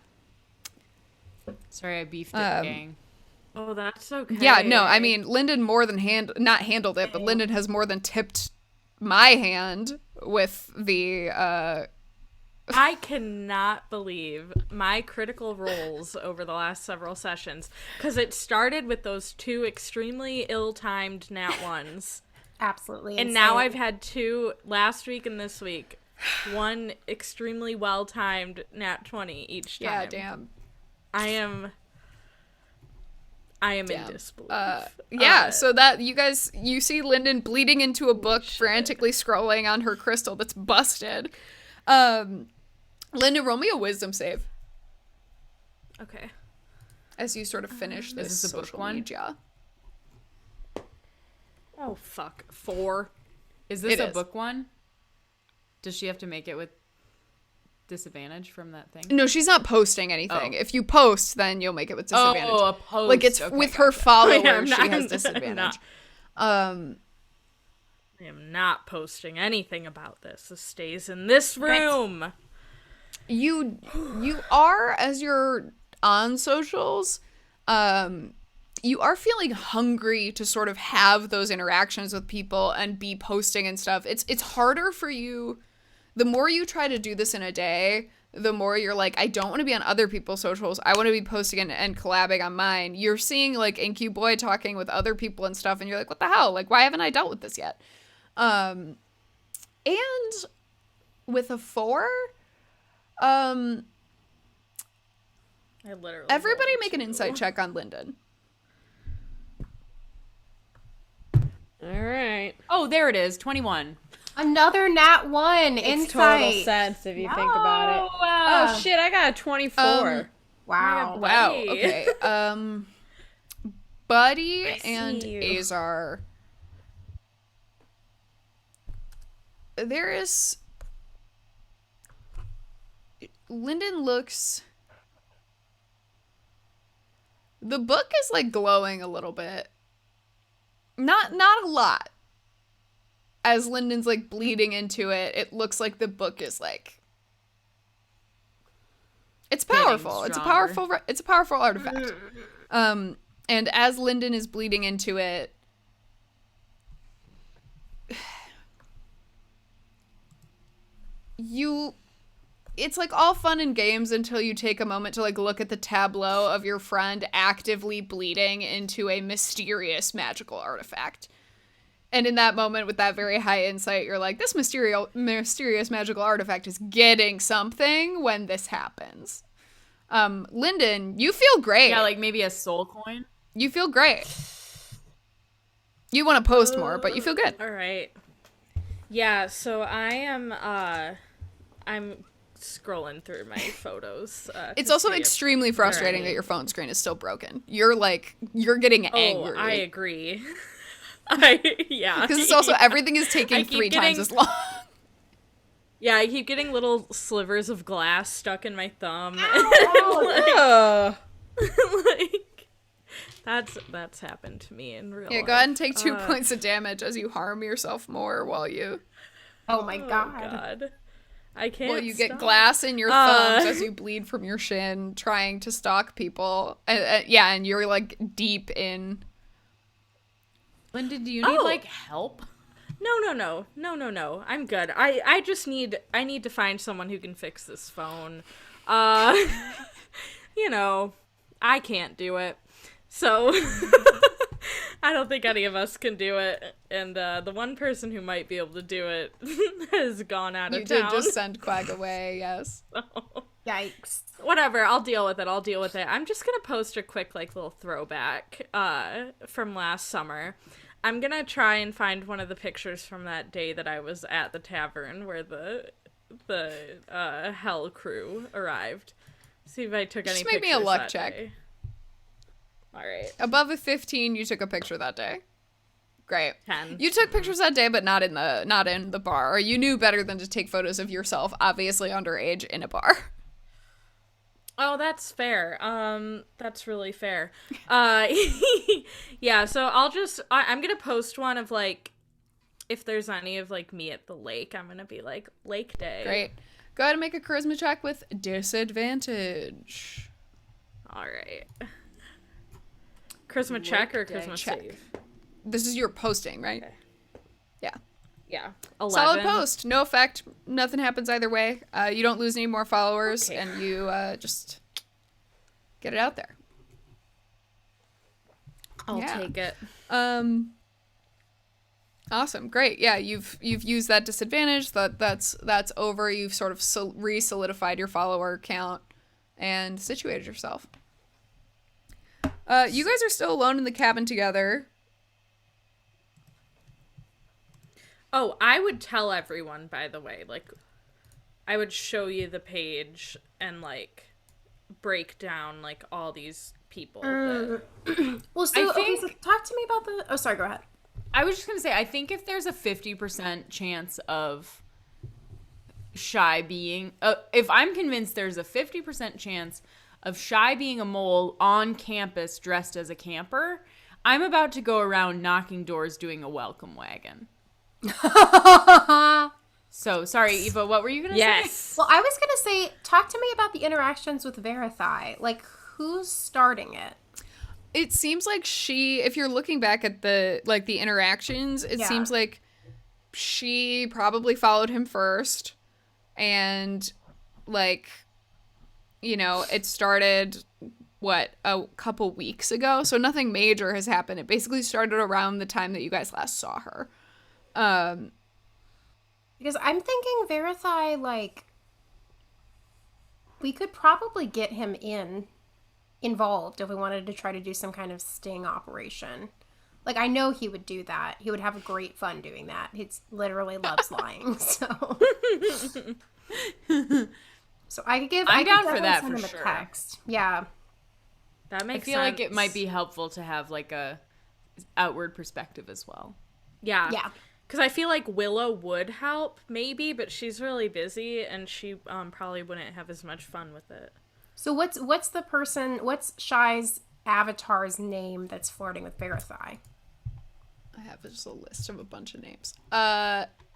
Sorry, I beefed it, gang. Oh, that's okay. Yeah, no, I mean, Lyndon more than not handled it, but Lyndon has more than tipped my hand with the I cannot believe my critical rolls over the last several sessions, because it started with those two extremely ill-timed nat ones. Absolutely. And now I've had two last week and this week. One extremely well-timed nat 20 each time. Yeah, damn. I am in disbelief. So that you see Lyndon bleeding into a book, frantically scrolling on her crystal that's busted. Lyndon, roll me a wisdom save. Okay. As you sort of finish this is a book social one? media. Oh, fuck. 4. Is this It a is. book one? Does she have to make it with disadvantage from that thing? No, she's not posting anything. If you post, then you'll make it with disadvantage. Oh, a post. Like it's with her followers, Yeah, she has disadvantage. I am not posting anything about this. This stays in this room. You are, as you're on socials, you are feeling hungry to sort of have those interactions with people and be posting and stuff. It's harder for you. The more you try to do this in a day, the more you're like, I don't want to be on other people's socials. I want to be posting and collabing on mine. You're seeing like InQ Boy talking with other people and stuff, and you're like, what the hell? Like, why haven't I dealt with this yet? And with a 4, I literally everybody make an insight check on Lyndon. All right. Oh, there it is. 21. Another nat 1 It's insight. total sense if you think about it. Oh shit, I got a 24. Wow. Wow. Buddy. Okay. Buddy I see and you. Azar. There is. Lyndon looks. The book is like glowing a little bit. Not a lot. As Lyndon's like bleeding into it, it looks like the book is like. It's powerful. It's a powerful artifact. And as Lyndon is bleeding into it, it's like all fun and games until you take a moment to like look at the tableau of your friend actively bleeding into a mysterious magical artifact. And in that moment, with that very high insight, you're like, this mysterious magical artifact is getting something when this happens. Lyndon, you feel great. Yeah, like maybe a soul coin. You feel great. You want to post more, but you feel good. All right. Yeah, so I am, I'm scrolling through my photos. It's also extremely frustrating that your phone screen is still broken. You're getting angry. Oh, I agree. Yeah. Because it's also, everything is taking keep 3 times getting- as long. Yeah, I keep getting little slivers of glass stuck in my thumb. Ugh. Like, that's happened to me in real life. Yeah, go ahead and take 2 points of damage as you harm yourself more while you Oh my Oh, god. God. I can't get stop. glass in your thumbs as you bleed from your shin trying to stalk people. And you're like deep in. Lyndon, do you need Oh. like help? No. I'm good. I just need to find someone who can fix this phone. You know, I can't do it. So I don't think any of us can do it. And the one person who might be able to do it has gone out of You town. did just send Quag away, yes. Yikes. Whatever, I'll deal with it. I'm just gonna post a quick like little throwback from last summer. I'm gonna try and find one of the pictures from that day that I was at the tavern where the Hell crew arrived. See if I took any Just pictures make me a luck that check. day. All right. Above a 15, you took a picture that day. Great. 10. You took pictures that day, but not in the bar. You knew better than to take photos of yourself, obviously underage, in a bar. Oh, that's fair. That's really fair. Yeah, so I'm gonna post one of like, if there's any of like me at the lake, I'm gonna be like, lake day. Great. Go ahead and make a charisma check with disadvantage. All right. Charisma check or charisma Check. save? This is your posting, right? Okay. Yeah. Yeah. 11. Solid post. No effect. Nothing happens either way. You don't lose any more followers, Okay. and you just get it out there. I'll Yeah. take it. Awesome. Great. Yeah, you've used that disadvantage. That's over. You've sort of re-solidified your follower count and situated yourself. You guys are still alone in the cabin together. Oh, I would tell everyone, by the way. Like, I would show you the page and, like, break down, like, all these people. That... Well, so, think- okay, so talk to me about the... Oh, sorry, go ahead. I was just going to say, I think if there's a 50% chance of Shy being... if I'm convinced there's a 50% chance of Shy being a mole on campus dressed as a camper, I'm about to go around knocking doors doing a welcome wagon. So, sorry, Eva, what were you going to say? Yes. Well, I was going to say, talk to me about the interactions with Verithai. Like, who's starting it? it seems like if you're looking back at the interactions, it seems like she probably followed him first, and like, you know, it started a couple weeks ago, so nothing major has happened. It basically started around the time that you guys last saw her. Because I'm thinking Verithai, like, we could probably get him involved if we wanted to try to do some kind of sting operation. Like, I know he would do that. He would have great fun doing that. He literally loves lying, so. So I could I'm down for that for sure. Text. Yeah. That makes sense. I feel like it might be helpful to have like a outward perspective as well. Yeah. Yeah. Because I feel like Willow would help, maybe, but she's really busy, and she probably wouldn't have as much fun with it. So what's Shy's avatar's name that's flirting with Verithai? I have just a list of a bunch of names.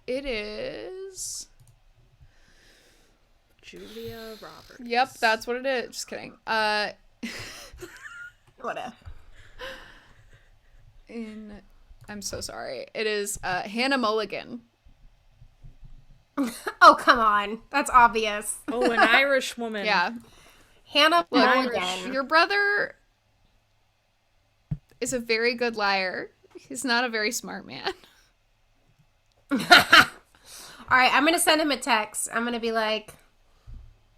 It is... Julia Roberts. Yep, that's what it is. Just kidding. Whatever. I'm so sorry. It is Hannah Mulligan. Oh, come on. That's obvious. Oh, an Irish woman. Yeah. Hannah Mulligan. Your brother is a very good liar. He's not a very smart man. All right, I'm going to send him a text. I'm going to be like,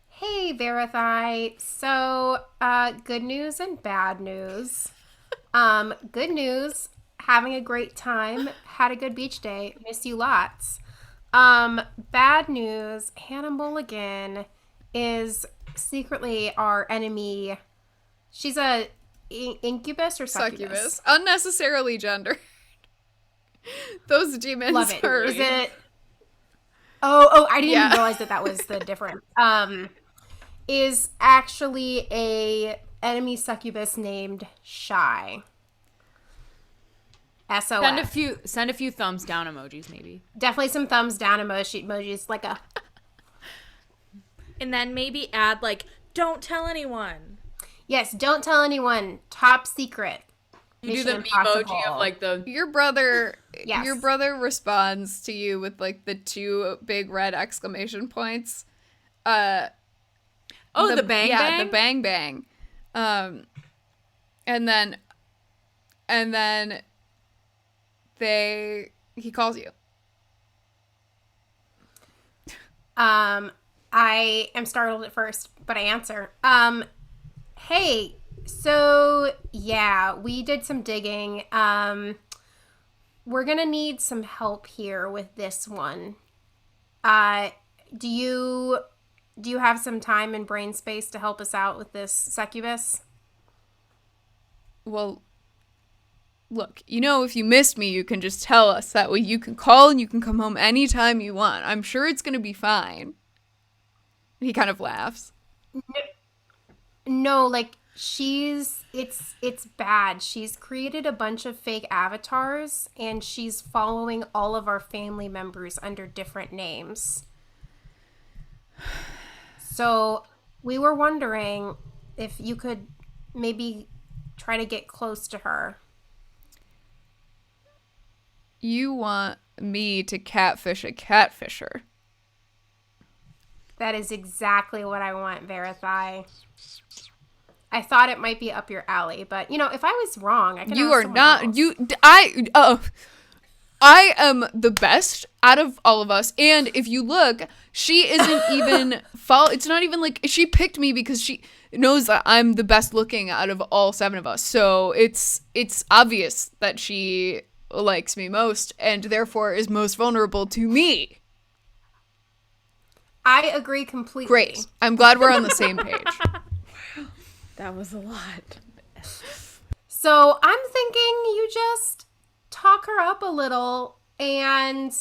hey, Verithai. So, good news and bad news. Good news, having a great time. Had a good beach day. Miss you lots. Bad news, Hannah Mulligan is secretly our enemy. She's a incubus or succubus? Unnecessarily gendered. Those demons. Love it. Are... Is it? Oh! I didn't even realize that was the difference. Is actually a enemy succubus named Shy. SOS. Send a few thumbs down emojis, maybe. Definitely some thumbs down emojis, like a. And then maybe add like, don't tell anyone. Yes, don't tell anyone. Top secret. You do the emoji of like the your brother. Yes. Your brother responds to you with like the 2 big red exclamation points. The bang bang. Yeah, the bang bang. And then he calls you. I am startled at first, but I answer. Hey, so yeah, we did some digging. We're gonna need some help here with this one. Do you have some time and brain space to help us out with this succubus? Well, look, you know, if you missed me, you can just tell us. That way you can call and you can come home anytime you want. I'm sure it's going to be fine. He kind of laughs. No, like, it's bad. She's created a bunch of fake avatars, and she's following all of our family members under different names. So we were wondering if you could maybe try to get close to her. You want me to catfish a catfisher? That is exactly what I want, Verithai. I thought it might be up your alley, but you know, if I was wrong, I can. You ask are someone not. Else. I am the best out of all of us, and if you look, she isn't even it's not even like she picked me because she knows that I'm the best looking out of all 7 of us. So it's obvious that she likes me most, and therefore is most vulnerable to me. I agree completely. Great. I'm glad we're on the same page. That was a lot. So I'm thinking you just talk her up a little, and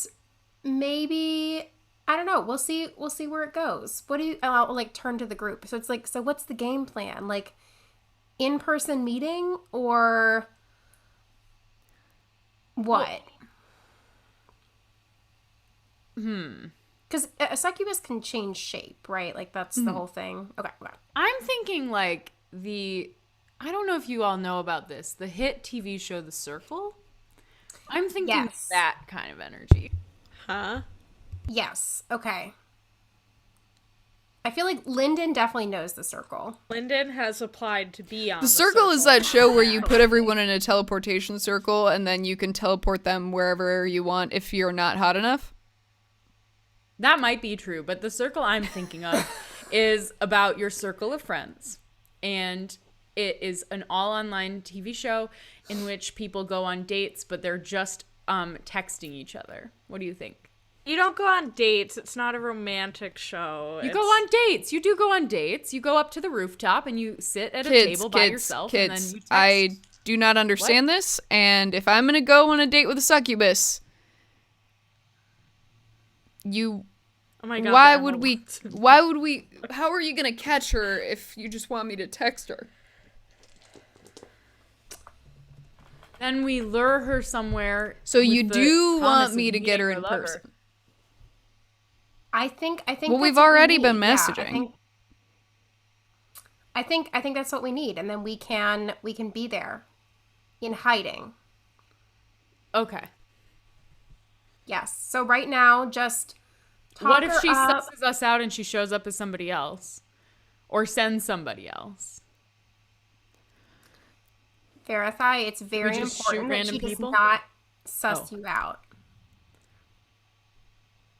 maybe, I don't know, we'll see where it goes. What do you, I'll like turn to the group. So it's like, so what's the game plan? Like, in-person meeting or what? Because a succubus can change shape, right? Like, that's the whole thing. Okay. I'm thinking like I don't know if you all know about this. The hit TV show The Circle? I'm thinking Yes. that kind of energy. Huh? Yes. Okay. I feel like Lyndon definitely knows The Circle. Lyndon has applied to be on The Circle is that show where you put everyone in a teleportation circle and then you can teleport them wherever you want if you're not hot enough. That might be true, but The Circle I'm thinking of is about your circle of friends. And it is an all-online TV show in which people go on dates, but they're just texting each other. What do you think? You don't go on dates. It's not a romantic show. You go on dates. You do go on dates. You go up to the rooftop and you sit at a table by yourself. And then you text. I do not understand this, and if I'm gonna go on a date with a succubus, Oh my God, why Emma would we? Watson. Why would we? How are you gonna catch her if you just want me to text her? Then we lure her somewhere. So with you the do promise want of me to get meeting her in lover. person? I think. Well, that's we've what we already need. been Yeah, messaging. I think that's what we need, and then we can be there, in hiding. Okay. Yes. So right now, just talk What if her she up. susses us out and she shows up as somebody else? Or sends somebody else? Verify. It's very We just shoot important that she random does people? not suss Oh. you out.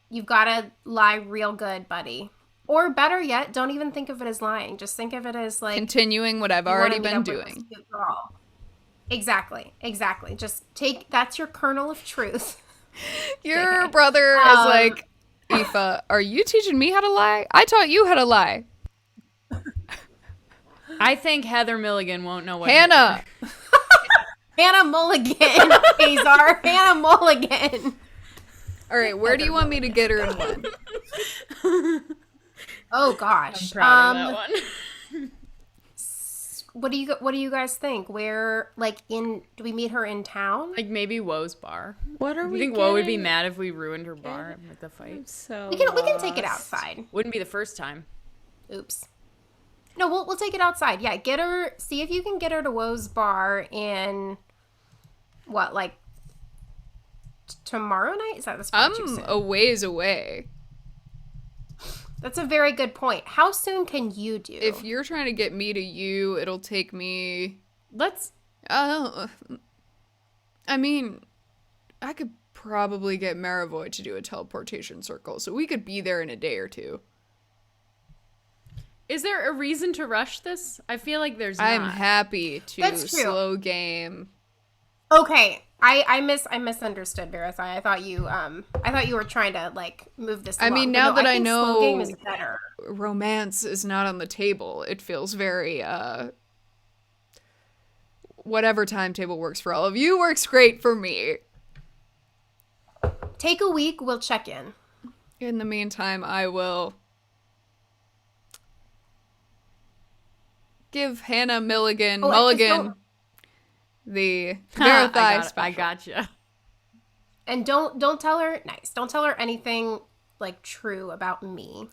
You've got to lie real good, buddy. Or better yet, don't even think of it as lying. Just think of it as like Continuing what I've you wanna already meet been up with this doing. cute girl. Exactly. Just that's your kernel of truth. Your brother is like, Aoife, are you teaching me how to lie? I taught you how to lie. I think Heather Milligan won't know what Hannah. Hannah Mulligan, Azar. Hannah Mulligan. All right, where do you want me to get her and when? Oh gosh. I'm proud of that one. What do you guys think? Where do we meet her in town? Like maybe Woe's bar. What are You we think Woe would be getting? mad if we ruined her bar with the fight? So We can take it lost. outside. Wouldn't be the first time. Oops. No, we'll take it outside. Yeah, get her. See if you can get her to Woe's bar in what, like tomorrow night? Is that I'm too soon? a ways away. That's a very good point. How soon can you do? If you're trying to get me to you, it'll take me. Let's I mean, I could probably get Marivoy to do a teleportation circle, so we could be there in a day or two. Is there a reason to rush this? I feel like there's not. I'm happy to That's true. slow game. Okay, I misunderstood, Verify. I thought you were trying to like move this. I mean, along, now but that I think slow game know is better. romance is not on the table, it feels very whatever timetable works for all of you works great for me. Take a week. We'll check in. In the meantime, I will give Hannah Mulligan don't- the I Verify got, special. I gotcha. And don't tell her. Nice. Don't tell her anything like true about me,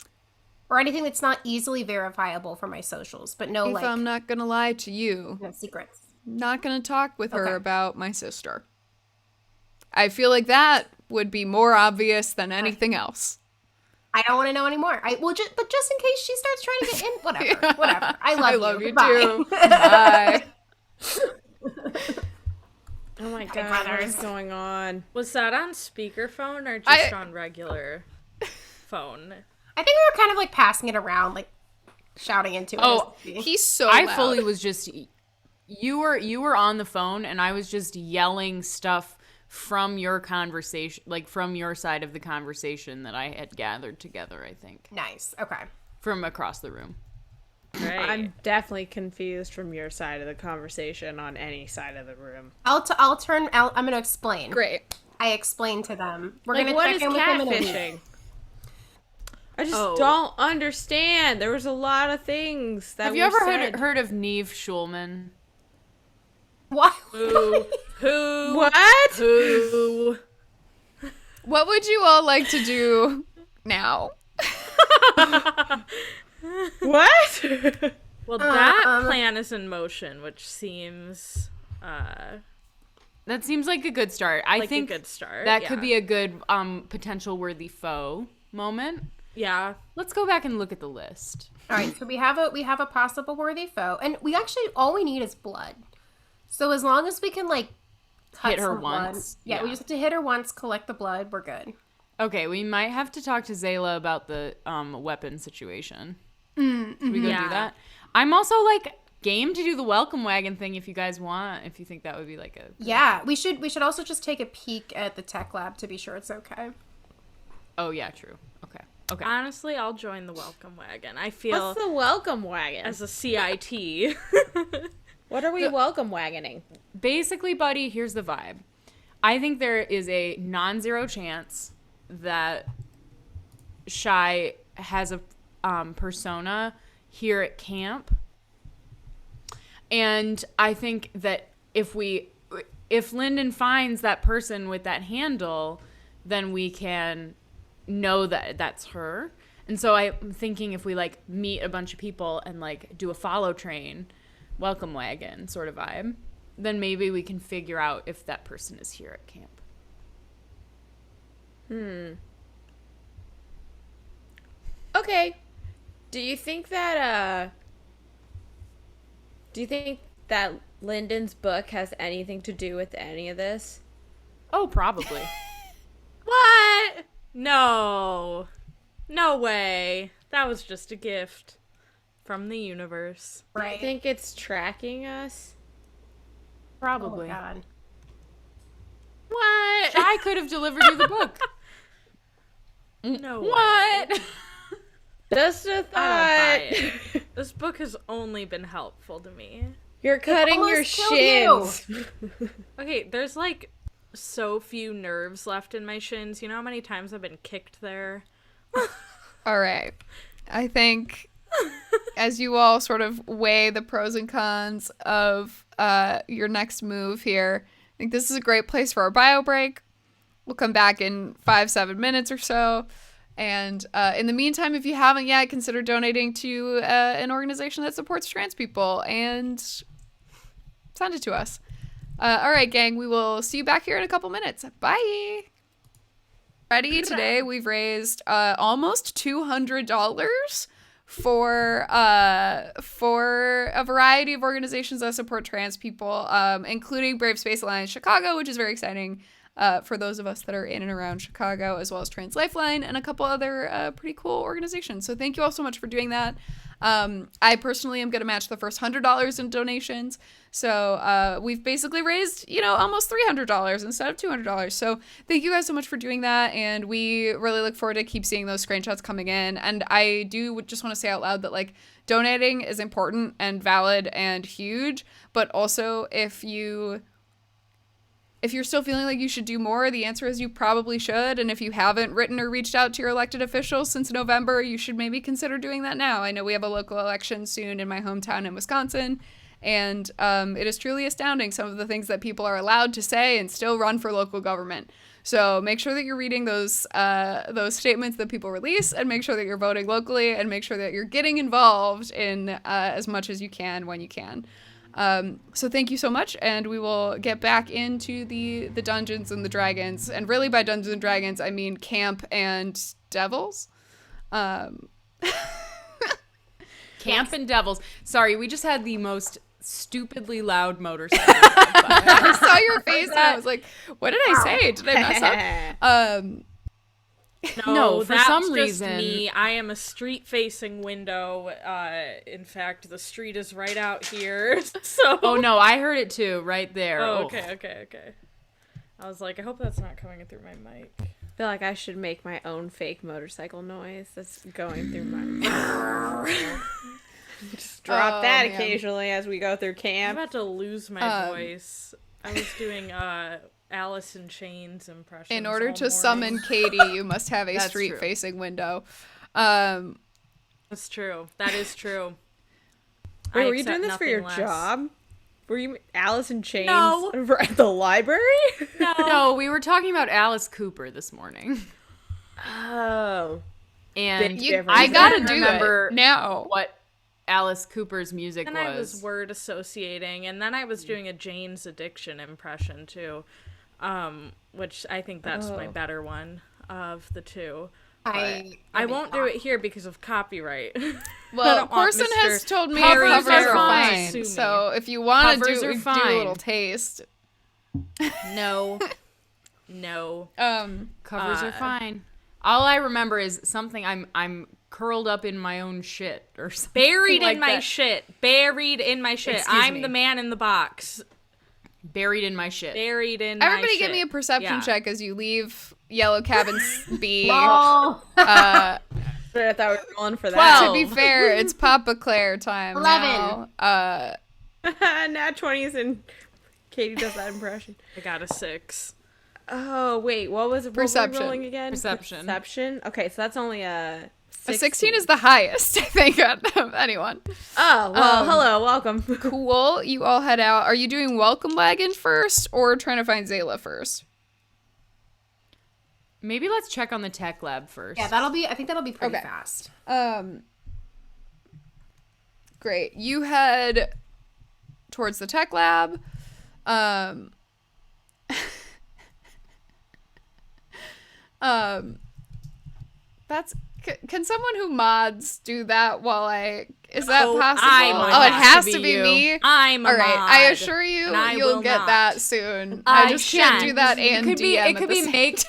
or anything that's not easily verifiable for my socials. But no, If I'm not gonna lie to you, no secrets. not gonna talk with her Okay. about my sister. I feel like that would be more obvious than anything else. I don't want to know anymore. But just in case she starts trying to get in, whatever. I love you. you Bye. too. Bye. Oh my god, what is going on? Was that on speakerphone or just I- on regular phone? I think we were kind of like passing it around, like shouting into it. Oh, He's so I loud. fully was just you were on the phone and I was just yelling stuff from your conversation, like from your side of the conversation that I had gathered together, I think, Nice. Okay. from across the room. Right. I'm definitely confused from your side of the conversation on any side of the room. I'm going to explain. Great. I explained to them. We're Like, going to what check is in with them in a week. catfishing? I just Oh. don't understand. There was a lot of things that Have you were ever said. heard of Neve Schulman? What? Who? What? Who? What would you all like to do now? What? Well, that I'm plan plan is in motion, which seems that seems like a good start. I think a good start. That could be a good potential worthy foe moment. Yeah. Let's go back and look at the list. All right, so we have a possible worthy foe, and we actually all we need is blood. So as long as we can like cut hit her some blood, once. we just have to hit her once, collect the blood, we're good. Okay, we might have to talk to Zayla about the weapon situation. Should we go do that? I'm also like game to do the welcome wagon thing if you guys want. If you think that would be like a Yeah, we should also just take a peek at the tech lab to be sure it's okay. Oh yeah, true. Okay. Honestly, I'll join the welcome wagon. I feel What's the welcome wagon? as a CIT. What are we welcome wagoning? Basically, buddy, here's the vibe. I think there is a non-zero chance that Shy has a persona here at camp. And I think that if Lyndon finds that person with that handle, then we can know that that's her. And so I'm thinking if we like meet a bunch of people and like do a follow train, welcome wagon sort of vibe, then maybe we can figure out if that person is here at camp. Okay. Do you think that Lyndon's book has anything to do with any of this? Oh, probably. What? No. No way. That was just a gift from the universe. I Right. think it's tracking us. Probably. Oh, God. What? I could have delivered you the book. No way. What? Just a I don't thought. buy it. This book has only been helpful to me. You're cutting your almost killed shins. Okay, there's like so few nerves left in my shins. You know how many times I've been kicked there? All right. I think as you all sort of weigh the pros and cons of your next move here, I think this is a great place for our bio break. We'll come back in 5-7 minutes or so. And in the meantime, if you haven't yet, consider donating to an organization that supports trans people and send it to us. All right, gang, we will see you back here in a couple minutes. Bye. Ready? Today we've raised almost $200 for a variety of organizations that support trans people, including Brave Space Alliance Chicago, which is very exciting. For those of us that are in and around Chicago, as well as Trans Lifeline and a couple other pretty cool organizations. So thank you all so much for doing that. I personally am going to match the first $100 in donations. So we've basically raised, almost $300 instead of $200. So thank you guys so much for doing that. And we really look forward to keep seeing those screenshots coming in. And I do just want to say out loud that like donating is important and valid and huge. But also if you're still feeling like you should do more, the answer is you probably should. And if you haven't written or reached out to your elected officials since November, you should maybe consider doing that now. I know we have a local election soon in my hometown in Wisconsin. And it is truly astounding some of the things that people are allowed to say and still run for local government. So make sure that you're reading those statements that people release, and make sure that you're voting locally, and make sure that you're getting involved in as much as you can when you can. So thank you so much, and we will get back into the Dungeons and the Dragons, and really by Dungeons and Dragons I mean camp and devils. Camp and devils. Sorry, we just had the most stupidly loud motorcycle. I saw your face and I was like, what did I say? Did I mess up? No, for that's some just reason- me. I am a street-facing window. In fact, the street is right out here. So. Oh no, I heard it too, right there. Oh, okay. I was like, I hope that's not coming through my mic. I feel like I should make my own fake motorcycle noise that's going through my just drop that man. occasionally as we go through I'm camp. about to lose my voice. I was doing Alice in Chains impressions. In order all to morning. summon Katie, you must have a That's street-facing window. That's true. That is true. Wait, I were you accept doing this for your nothing less. job? Were you Alice in Chains No. at the library? No, we were talking about Alice Cooper this morning. Oh. And Big difference. I gotta couldn't do remember it now. what Alice Cooper's music and was. I was word associating, and then I was doing a Jane's Addiction impression too, which I think that's my better one of the two. I won't do it here because of copyright. Well, Corson has told me Covers covers are are fine. fine. So if you want to Covers do are a fine. little taste. No. No. Covers are fine. All I remember is something I'm curled up in my own shit or something. Buried like in my that. shit. Buried in my shit. Excuse I'm me. the man in the box. Buried in my shit. Buried in my Everybody shit. give me a perception Yeah. check as you leave Yellow Cabin B. Oh, Uh, I thought we were going for that. to be fair, it's Papa Claire time 11. now. Nat 20s and Katie does that impression. I got a 6. Oh, wait, what was it? Perception. What were we rolling again? Perception. Perception? Okay, so that's only a 16. A 16 is the highest, I think, of anyone. Oh, well, hello, welcome. Cool. You all head out. Are you doing Welcome Wagon first or trying to find Zayla first? Maybe let's check on the tech lab first. Yeah, I think that'll be pretty Okay. fast. Great. You head towards the tech lab. That's can someone who mods do that while is that Oh, possible? I mod. Oh, it has It has to to be be me. I'm a All right. mod, I assure you, and I you'll will get not. that soon. I I just can't do shan't. that and It could be. DM It could at the be same make.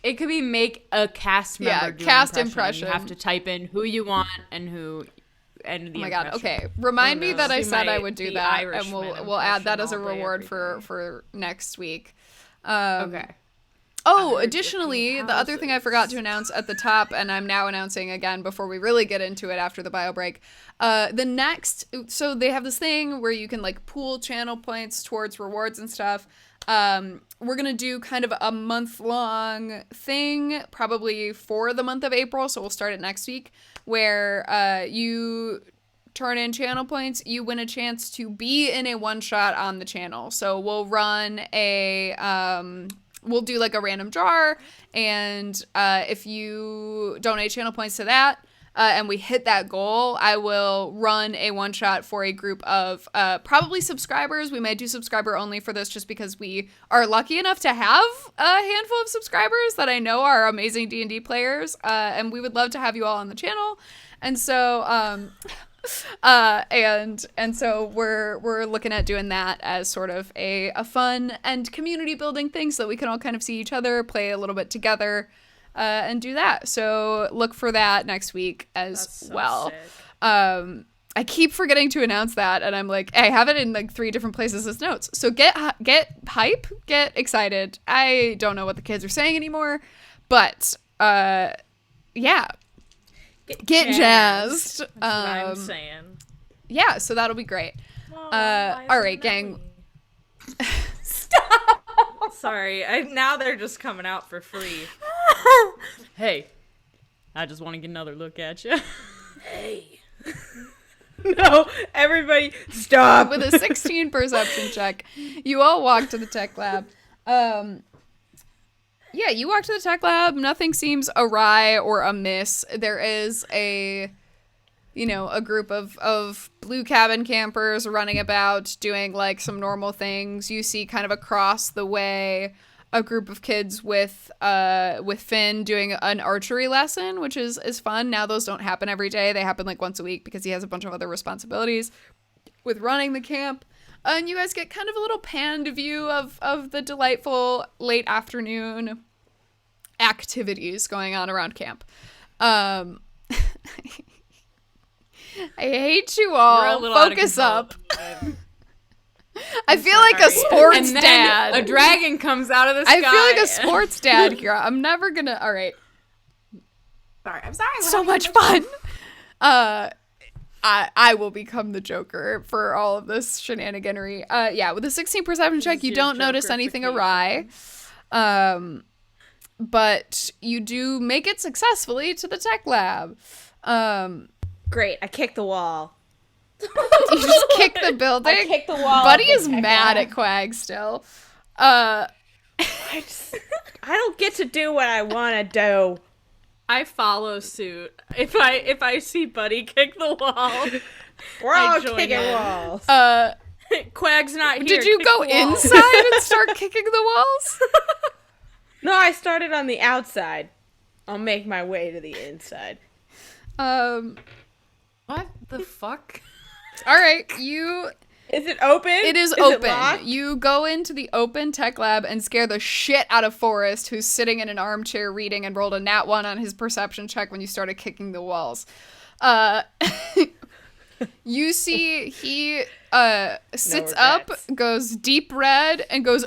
It could be make a cast member. Yeah, do cast an impression. You have impression. to type in who you want and who. And the Oh my god. impression. Okay. Remind me that I Do said I my- would do the that, Irishman and we'll add that as a impression all day, reward every for next week. Okay. Oh, additionally, the other thing I forgot to announce at the top, and I'm now announcing again before we really get into it after the bio break, so they have this thing where you can like pool channel points towards rewards and stuff. We're going to do kind of a month-long thing, probably for the month of April, so we'll start it next week, where you turn in channel points, you win a chance to be in a one-shot on the channel. So we'll run we'll do like a random draw, and if you donate channel points to that, and we hit that goal, I will run a one-shot for a group of probably subscribers. We may do subscriber only for this just because we are lucky enough to have a handful of subscribers that I know are amazing D&D players, and we would love to have you all on the channel. And so and so we're looking at doing that as sort of a fun and community building thing so that we can all kind of see each other, play a little bit together, and do that. So look for that next week as so well. sick. I keep forgetting to announce that, and I'm like, I have it in like 3 different places as notes. So get hype, get excited. I don't know what the kids are saying anymore, but yeah. Get jazzed. That's what I'm saying. Yeah, so that'll be great. All right, gang. Sorry, now they're just coming out for free. Hey, I just want to get another look at you. Hey. No, everybody, stop. With a 16 perception check, you all walk to the tech lab. Yeah, you walk to the tech lab. Nothing seems awry or amiss. There is a group of blue cabin campers running about doing like some normal things. You see kind of across the way a group of kids with Finn doing an archery lesson, which is fun. Now those don't happen every day. They happen like once a week because he has a bunch of other responsibilities with running the camp. And you guys get kind of a little panned view of the delightful late afternoon activities going on around camp. I hate you We're a all. little out of Focus control. up. I feel like a sports And then dad. a dragon comes out of the sky. I feel like a sports dad here. I'm never gonna. All right. Sorry, I'm sorry. So much fun. I will become the Joker for all of this shenaniganery. Yeah, with a 16 perception check, you don't notice anything awry. But you do make it successfully to the tech lab. Great, I kicked the wall. You just kick the building. I kicked the wall. Buddy of the is tech mad lab. at Quag still. I don't get to do what I want to do. I follow suit. If I see Buddy kick the wall, We're all kicking walls. Quag's not here. Did you go inside and start kicking the walls? No, I started on the outside. I'll make my way to the inside. What the fuck? All right, Is it open? It is open. You go into the open tech lab and scare the shit out of Forrest, who's sitting in an armchair reading and rolled a nat 1 on his perception check when you started kicking the walls. You see he sits up, goes deep red, and goes,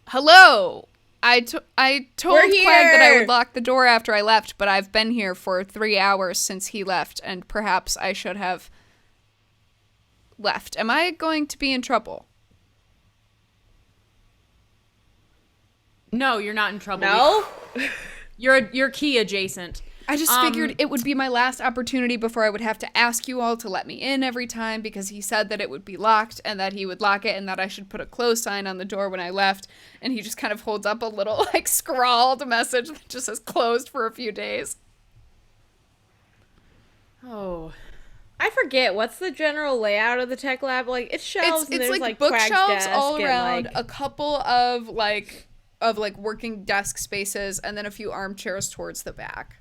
hello. I told Quag that I would lock the door after I left, but I've been here for 3 hours since he left, and perhaps I should have left. Am I going to be in trouble? No, you're not in trouble. No? You're key adjacent. I just figured it would be my last opportunity before I would have to ask you all to let me in every time, because he said that it would be locked and that he would lock it and that I should put a close sign on the door when I left. And he just kind of holds up a little like scrawled message that just says closed for a few days. Oh. I forget. What's the general layout of the tech lab? Like, it's shelves and It's there's like Quag's bookshelves desk all and, around, like, a couple of working desk spaces, and then a few armchairs towards the back.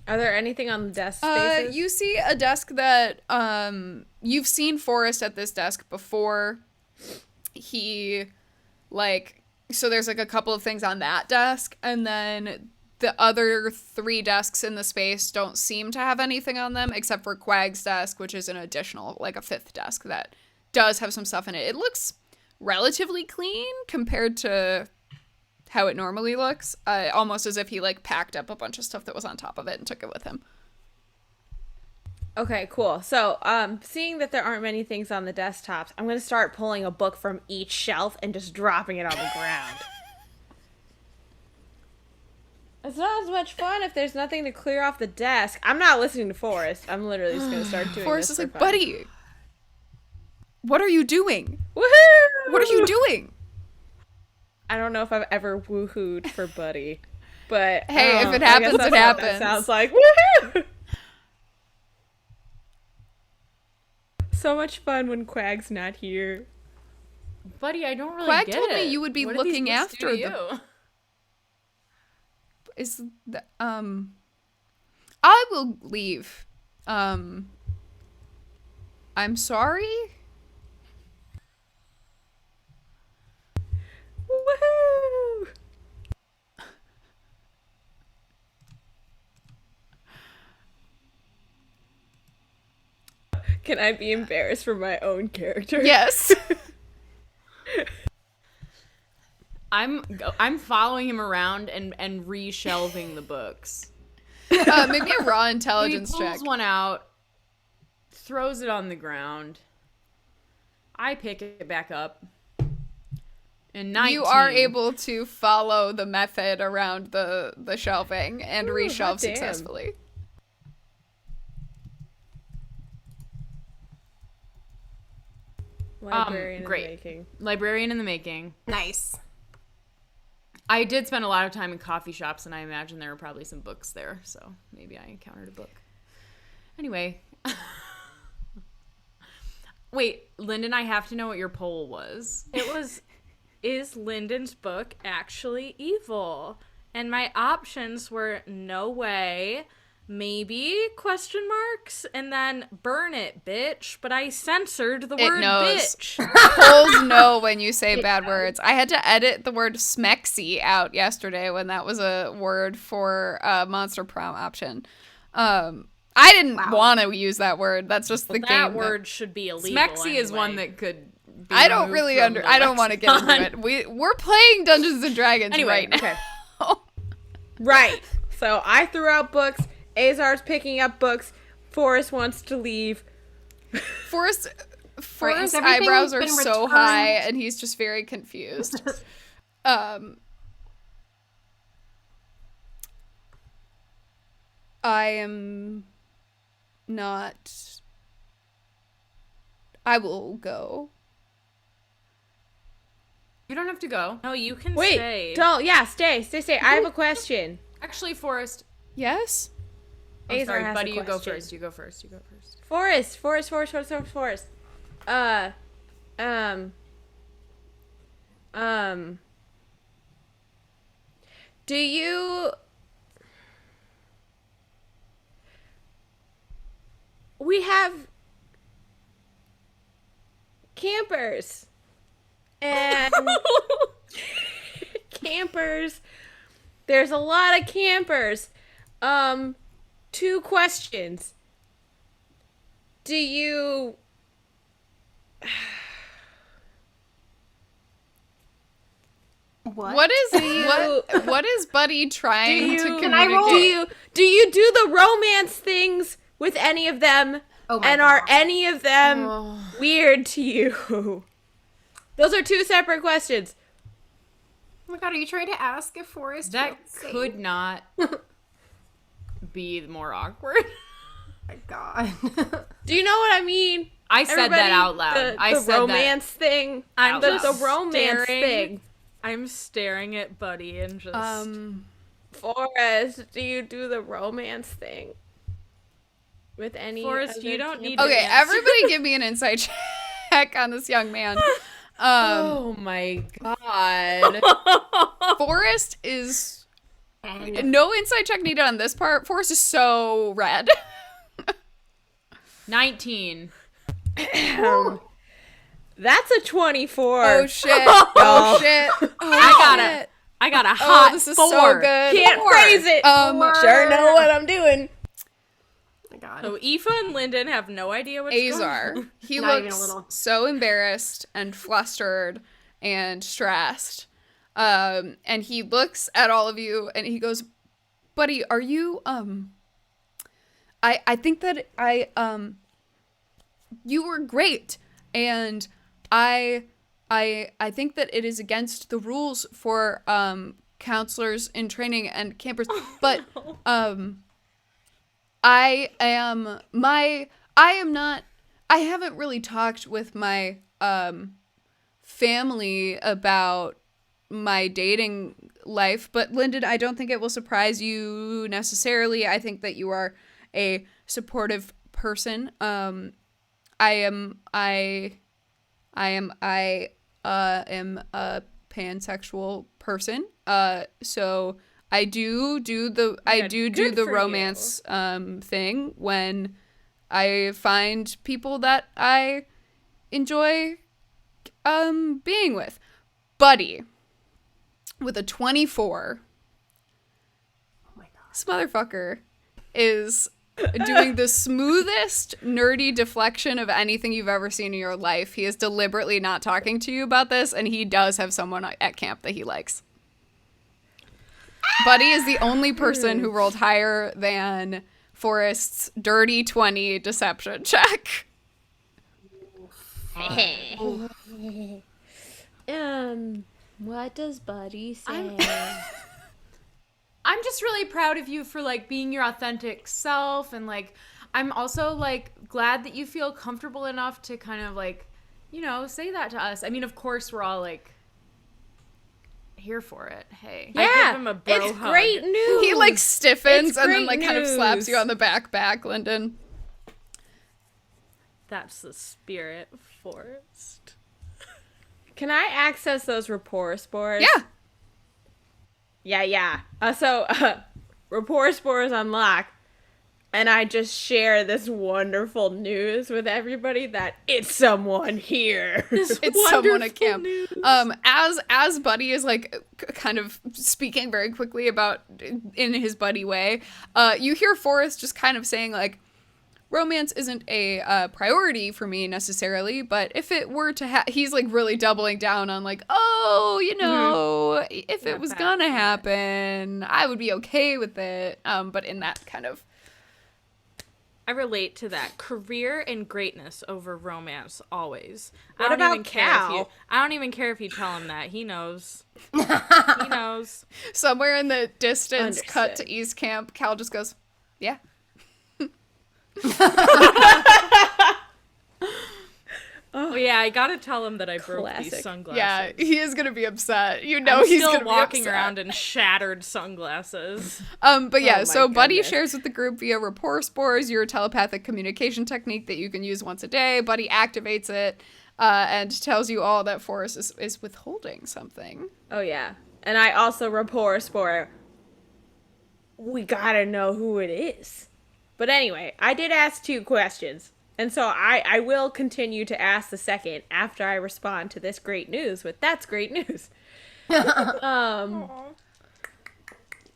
Are there anything on the desk spaces? You see a desk that you've seen Forrest at this desk before. So there's like a couple of things on that desk, and then the other 3 desks in the space don't seem to have anything on them except for Quag's desk, which is an additional, like a 5th desk that does have some stuff in it. It looks relatively clean compared to how it normally looks, almost as if he like packed up a bunch of stuff that was on top of it and took it with him. Okay, cool. So, seeing that there aren't many things on the desktops, I'm going to start pulling a book from each shelf and just dropping it on the ground. It's not as much fun if there's nothing to clear off the desk. I'm not listening to Forrest. I'm literally just going to start doing Forrest this is for like, fun. buddy, what are you doing? Woohoo! What are you doing? I don't know if I've ever woohooed for Buddy, but Hey, if it I guess happens, that's it what happens. That sounds like woohoo! So much fun when Quag's not here. Buddy, I don't really Quag get told it. me you would be What are these looking books do after to you? I will leave. I'm sorry. Woohoo! Can I be embarrassed for my own character? Yes. I'm following him around and re-shelving the books. Maybe a raw He intelligence pulls check. one out, throws it on the ground. I pick it back up. And 19. You are able to follow the method around the shelving and re-shelve hot damn. successfully. Librarian in great. the making. Librarian in the making. Nice. I did spend a lot of time in coffee shops, and I imagine there were probably some books there, so maybe I encountered a book. Anyway. Wait, Lyndon, I have to know what your poll was. It was, is Lyndon's book actually evil? And my options were no way, maybe, question marks, and then burn it, bitch. But I censored the word knows. bitch. Polls know when you say bad words. I had to edit the word smexy out yesterday when that was a word for a Monster Prom option. I didn't want to use that word. That's just the game. That word should be illegal. Smexy is anyway. one that could be I don't removed really from the I don't want to get into lexicon. it. We're playing Dungeons and Dragons Anyway, right now. Okay. Right. So I threw out books. Azar's picking up books. Forrest wants to leave. Forrest's everything eyebrows are been so returned? high, and he's just very confused. I am not. I will go. You don't have to go. No, you can Wait, stay. don't. Yeah, stay. I have a question. Actually, Forrest. Yes? I'm Azar sorry, has a buddy. You go question. first. You go first. You go first. Forrest. Do you... We have campers. And campers. There's a lot of campers. 2 questions. Do you... What is Buddy trying to communicate? Can I roll? Do you do the romance things with any of them? Oh my and God. are any of them weird to you? Those are 2 separate questions. Oh my God, are you trying to ask if Forrest That feels could safe? not be more awkward. Oh my God. Do you know what I mean? I said Everybody, that out loud. I the said romance thing. I'm The just romance staring. thing. I'm staring at Buddy and just... Forrest, do you do the romance thing with any? Forrest, other you don't need campers? to Okay, everybody give me an insight check on this young man. Oh my god. Forrest is... No insight check needed on this part. Forrest is so red. 19. That's a 24. Oh shit. Oh shit. Oh, I got a hot this is 4. so good. Can't phrase it. Sure know what I'm doing. Oh my God. So Aoife and Lyndon have no idea what's Azar. going on. He Not even a looks little. so embarrassed and flustered and stressed. And he looks at all of you and he goes, "Buddy, are you I think that you were great, and I think that it is against the rules for counselors in training and campers, but I haven't really talked with my family about my dating life, but Lyndon, I don't think it will surprise you necessarily. I think that you are a supportive person. I am a pansexual person. So I do the for romance thing when I find people that I enjoy being with. Buddy with a 24. Oh my God. This motherfucker is doing the smoothest nerdy deflection of anything you've ever seen in your life. He is deliberately not talking to you about this, and he does have someone at camp that he likes. Buddy is the only person who rolled higher than Forrest's dirty 20 deception check. What does Buddy say? I'm just really proud of you for like being your authentic self, and like I'm also like glad that you feel comfortable enough to kind of like, you know, say that to us. I mean, of course we're all like here for it. Hey. Yeah, give him a bro it's hug. great news. He like stiffens It's and then great like kind of slaps news. you on the back, Lyndon. That's the spirit, Forrest. Can I access those rapport spores? Yeah. Yeah. So, rapport spores unlock, and I just share this wonderful news with everybody that it's someone here. It's someone at camp. As Buddy is like kind of speaking very quickly about in his buddy way, you hear Forrest just kind of saying like, romance isn't a priority for me necessarily, but if it were to he's like really doubling down on like, oh, you know, if it was gonna happen, I would be okay with it. But in that kind of, I relate to that. Career and greatness over romance, always. What I don't about even care Cal? I don't even care if you tell him that. He knows. He knows. somewhere in the distance, cut Understood. to East Camp, Cal just goes, yeah. Oh yeah, I gotta tell him that I broke these Classic. sunglasses. Yeah, he is gonna be upset. I'm He's still gonna be walking upset. around in shattered sunglasses. But yeah, Oh my so Buddy goodness. shares with the group via rapport spores, your telepathic communication technique that you can use once a day. Buddy activates it and tells you all that Forrest is withholding something. Oh yeah, and I also rapport spore. We gotta know who it is. But anyway, I did ask 2 questions. And so I will continue to ask the second after I respond to this great news with that's great news.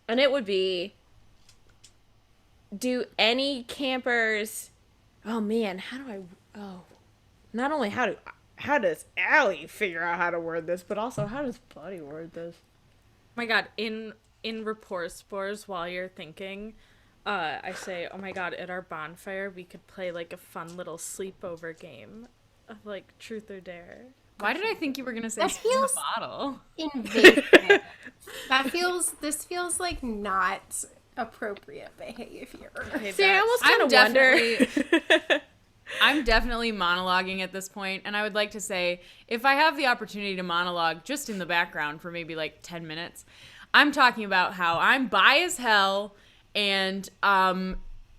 And it would be, do any campers, oh man, not only how does Allie figure out how to word this, but also how does Buddy word this? Oh my god, in rapport spores while you're thinking, I say, oh my god, at our bonfire we could play like a fun little sleepover game of like truth or dare. Why did I think you were gonna say That spin the feels- bottle? Invasive. This feels like not appropriate behavior. Okay, See, I that's- almost I'm kind of wonder. definitely I'm definitely monologuing at this point, and I would like to say, if I have the opportunity to monologue just in the background for maybe like 10 minutes, I'm talking about how I'm bi as hell and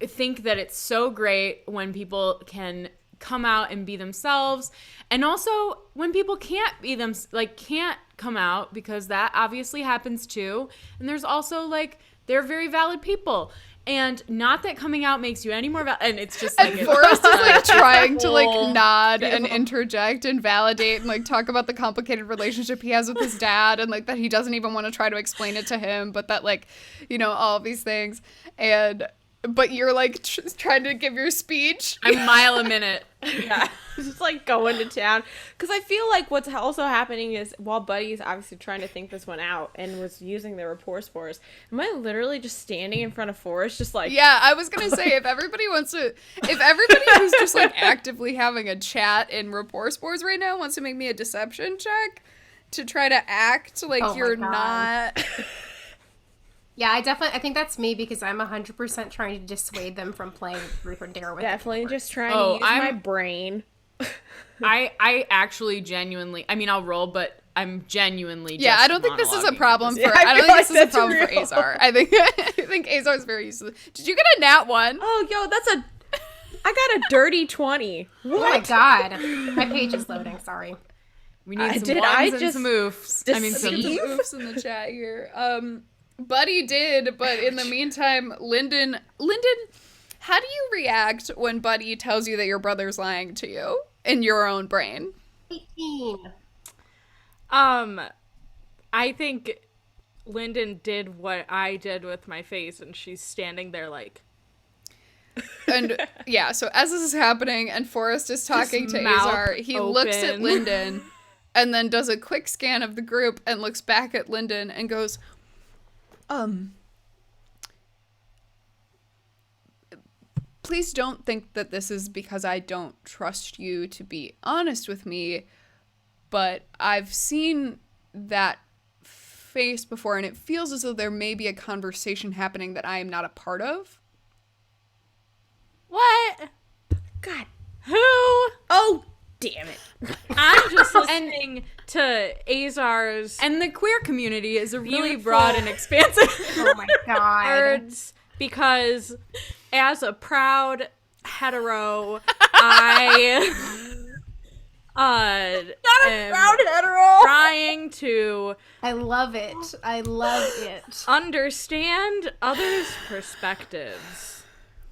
think that it's so great when people can come out and be themselves, and also when people can't be them, like can't come out, because that obviously happens too. And there's also like they're very valid people, and not that coming out makes you any more and it's just like And Forrest is like trying to like whole nod and interject and validate and like talk about the complicated relationship he has with his dad, and like that he doesn't even want to try to explain it to him, but that like, all of these things. But you're like trying to give your speech. I'm a mile a minute. Yeah, just like going to town. Because I feel like what's also happening is while Buddy's obviously trying to think this one out and was using the rapport spores, am I literally just standing in front of Forrest, just like, Yeah, I was gonna say if everybody who's just like actively having a chat in rapport spores right now wants to make me a deception check to try to act like Oh my you're God. not. Yeah, I think that's me because I'm 100% trying to dissuade them from playing Truth or Dare with definitely the just trying Oh, to use my I'm- brain. I actually genuinely, I mean, I'll roll, but I'm genuinely just Yeah, I don't think this is a monologuing. problem for. Yeah, I I don't feel think like this is a that's problem for real. Azar. I think Azar is very used to this. Did you get a nat 1? Oh, yo, I got a dirty 20. Oh my god. My page is loading, sorry. We need some did ones I and just some oofs. I mean, some deceive? Oofs in the chat here. Buddy did, but in the meantime, Lyndon, how do you react when Buddy tells you that your brother's lying to you in your own brain? 18. I think Lyndon did what I did with my face, and she's standing there like, And yeah, so as this is happening and Forrest is talking to mouth Azar, he looks at open. Lyndon and then does a quick scan of the group and looks back at Lyndon and goes, please don't think that this is because I don't trust you to be honest with me, but I've seen that face before and it feels as though there may be a conversation happening that I am not a part of. what? God. Who? Oh, damn it. I'm just listening to Azar's and the queer community is a really Beautiful. broad and expansive. Oh my god. words because as a proud hetero, I am hetero. trying to I love it. I love it. understand others' perspectives.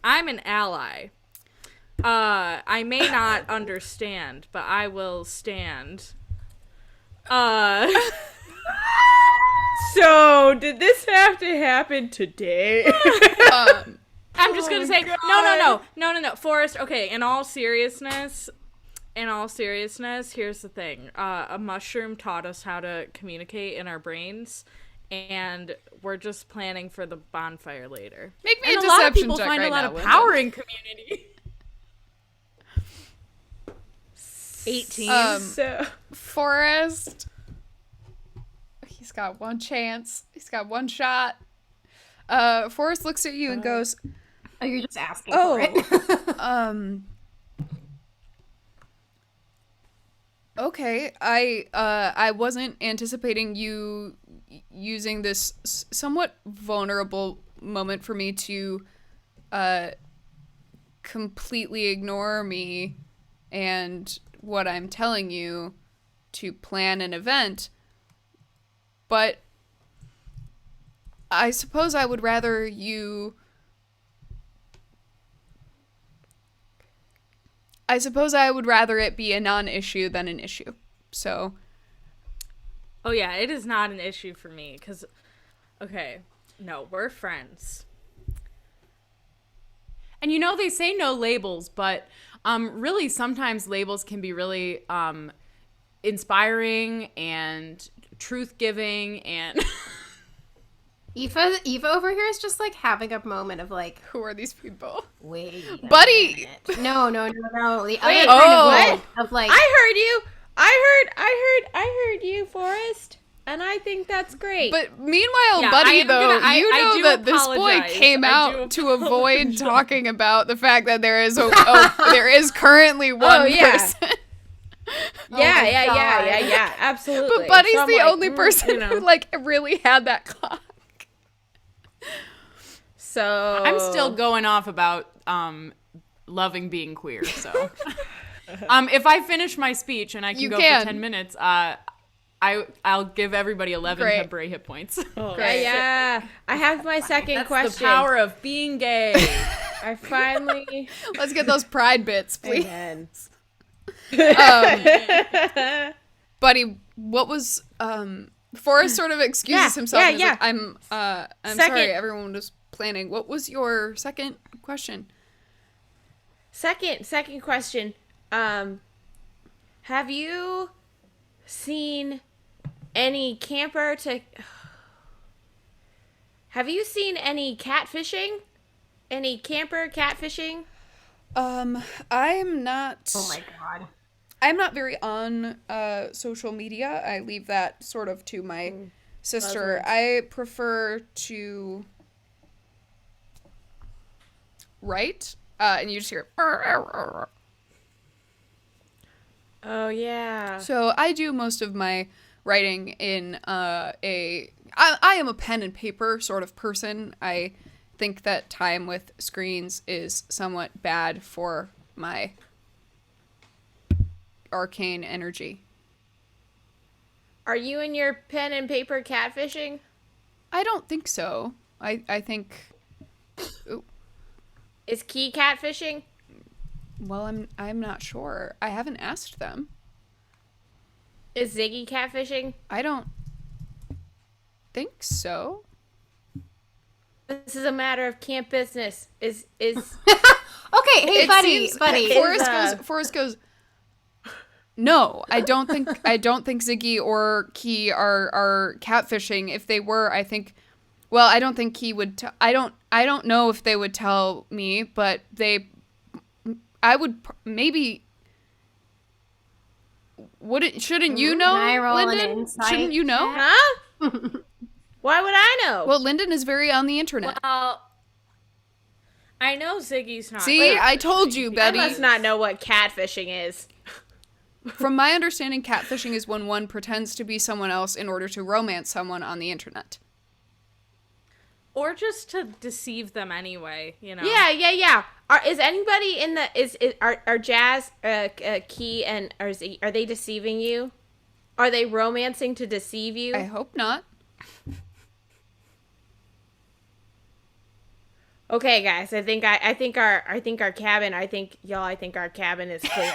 I'm an ally. I may not understand, but I will stand. So, did this have to happen today? I'm just gonna say no. Forrest. Okay, in all seriousness, here's the thing. A mushroom taught us how to communicate in our brains, and we're just planning for the bonfire later. Make me And a a lot of deception people check find right a lot now, of Lyndon. power in community. 18. So, Forrest, he's got one chance. He's got one shot. Forrest looks at you and goes, Oh, you're just asking Oh. for it. Okay, I wasn't anticipating you using this somewhat vulnerable moment for me to completely ignore me and what I'm telling you to plan an event. But I suppose I would rather you... I suppose I would rather it be a non-issue than an issue. So... Oh, yeah, it is not an issue for me, because... Okay, no, we're friends. And you know, they say no labels, but really sometimes labels can be really inspiring and truth-giving and... Eva over here is just like having a moment of like, Who are these people? wait, Buddy! no. The other Wait, kind oh. of like, I heard you. I heard you, Forrest. And I think that's great. But meanwhile, Yeah, Buddy, I am though, gonna- you I know do that this boy apologize. came I out do to avoid apologize. talking about the fact that there is there is currently one yeah. person. Yeah, absolutely. But Buddy's So I'm the like, only person you know. who like really had that clock. So I'm still going off about loving being queer. So, if I finish my speech and I can You go can. for 10 minutes, I'll give everybody 11 Great. temporary hit points. Great. Yeah. I have my second That's question. the power of being gay. I finally Let's get those pride bits, please. Amen. Buddy, what was Forrest sort of excuses himself. yeah, He's yeah. like, I'm Second- sorry, everyone was planning. What was your second question? Second question. Have you seen any Have you seen any catfishing? Any camper catfishing? I'm not. oh my god. I'm not very on social media. I leave that sort of to my sister. I prefer to write, and you just hear. Oh yeah. So I do most of my writing in I am a pen and paper sort of person. I think that time with screens is somewhat bad for my arcane energy. Are you and your pen and paper catfishing? I don't think so. I think. Ooh, Is Key catfishing? well, I'm not sure. I haven't asked them. Is Ziggy catfishing? I don't think so. This is a matter of camp business. Is Okay, hey, It buddy, seems- buddy. Forrest goes. No, I don't think Ziggy or Key are catfishing. If they were, I think. Well, I don't think Key would. I don't know if they would tell me, but I would maybe. Shouldn't you know, Can I roll an Lyndon? insight Shouldn't you know? huh? Why would I know? Well, Lyndon is very on the internet. Well, I know Ziggy's not. See, I told you, I Betty. must not know what catfishing is. From my understanding, catfishing is when one pretends to be someone else in order to romance someone on the internet. Or just to deceive them anyway, you know. Yeah. Is anybody in the are Jazz, Key, and are they deceiving you? Are they romancing to deceive you? I hope not. Okay, guys. I think our cabin. I think our cabin is clear.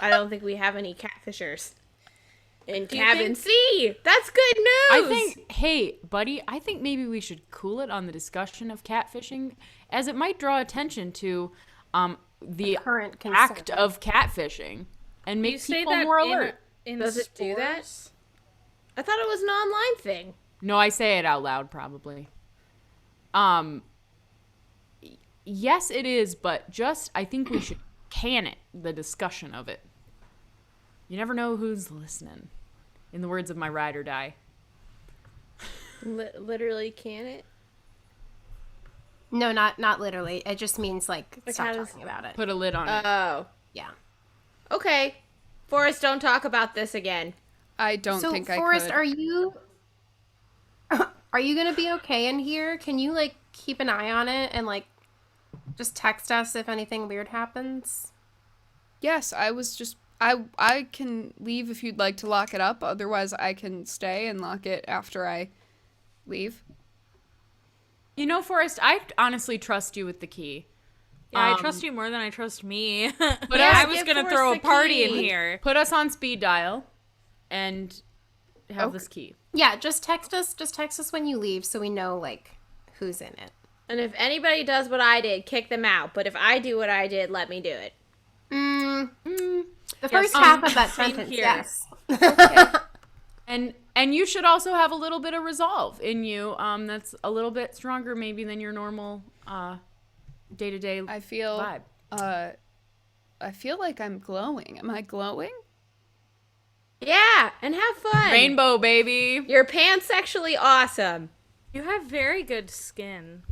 I don't think we have any catfishers in you cabin think- C. That's good news. I think, hey, buddy, I think maybe we should cool it on the discussion of catfishing, as it might draw attention to the Current act concern. of catfishing and You make say people that more alert. in Does it do that? spores? I thought it was an online thing. No, I say it out loud, probably. Yes, it is, but just I think we should can it, the discussion of it. You never know who's listening. In the words of my ride or die. Literally, can it? No, not literally. It just means like Like, stop how does- talking about it. Put a lid on it. Oh, Yeah. okay. Forrest, don't talk about this again. I don't think I could. Forrest, are you gonna be okay in here? Can you like keep an eye on it and like just text us if anything weird happens? Yes, I can leave if you'd like to lock it up. Otherwise, I can stay and lock it after I leave. You know, Forrest, I honestly trust you with the key. Yeah, I trust you more than I trust me. But Yes, I was give gonna Forrest throw a the party in key. here. Put us on speed dial and have Okay. this key. Yeah, just text us. Just text us when you leave so we know like who's in it. And if anybody does what I did, kick them out. But if I do what I did, let me do it. The first half of that same sentence, here. yes. And you should also have a little bit of resolve in you. That's a little bit stronger maybe than your normal day-to-day I feel vibe. I feel like I'm glowing. Am I glowing? Yeah, and have fun. Rainbow, baby. You're pansexually awesome. You have very good skin.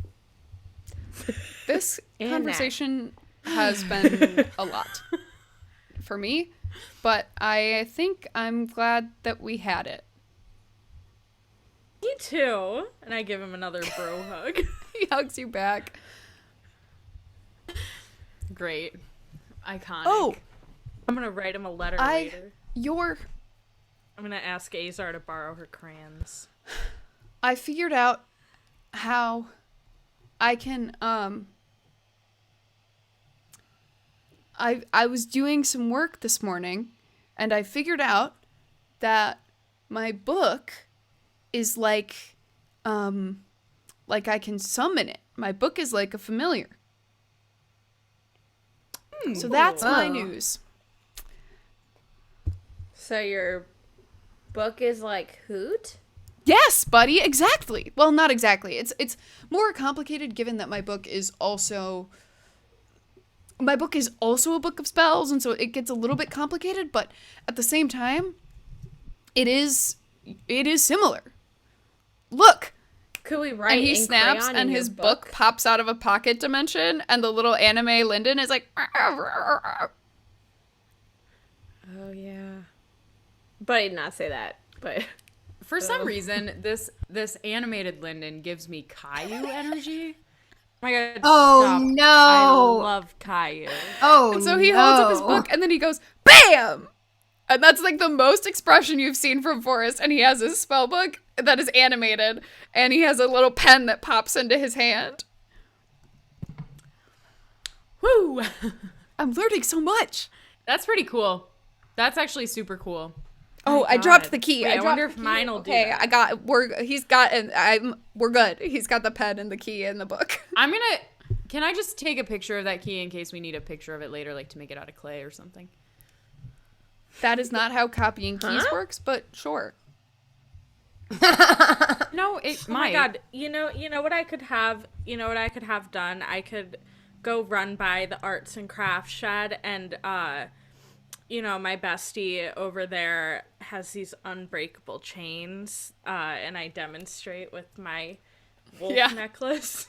This And conversation has been a lot for me, but I think I'm glad that we had it. Me too. And I give him another bro hug. He hugs you back. Great. Iconic. Oh, I'm gonna write him a letter I- later. I'm gonna ask Azar to borrow her crayons. I figured out how I can I was doing some work this morning and I figured out that my book is like I can summon it. My book is like a familiar. So that's my Oh. news. So your book is like Hoot? Yes, buddy, exactly. Well, not exactly. It's more complicated given that my book is also a book of spells, and so it gets a little bit complicated, but at the same time, it is similar. Look, Could we write and he in snaps crayon and in your his book pops out of a pocket dimension and the little anime Lyndon is like Oh yeah. But I did not say that. But For some reason, this animated Lyndon gives me Caillou energy. Oh my god. Oh, stop. no. I love Caillou. Oh, and so he holds up his book and then he goes BAM! And that's like the most expression you've seen from Forrest, and he has his spell book that is animated and he has a little pen that pops into his hand. Woo! I'm learning so much. That's pretty cool. That's actually super cool. Oh, I God. dropped the key. Wait, I dropped wonder the if key. mine will do Okay, that. we're good. He's got the pen and the key in the book. Can I just take a picture of that key in case we need a picture of it later, like to make it out of clay or something? That is not how copying keys works, but sure. No, it Oh might. my god. You know what I could have done? I could go run by the arts and crafts shed and my bestie over there has these unbreakable chains, and I demonstrate with my wolf necklace.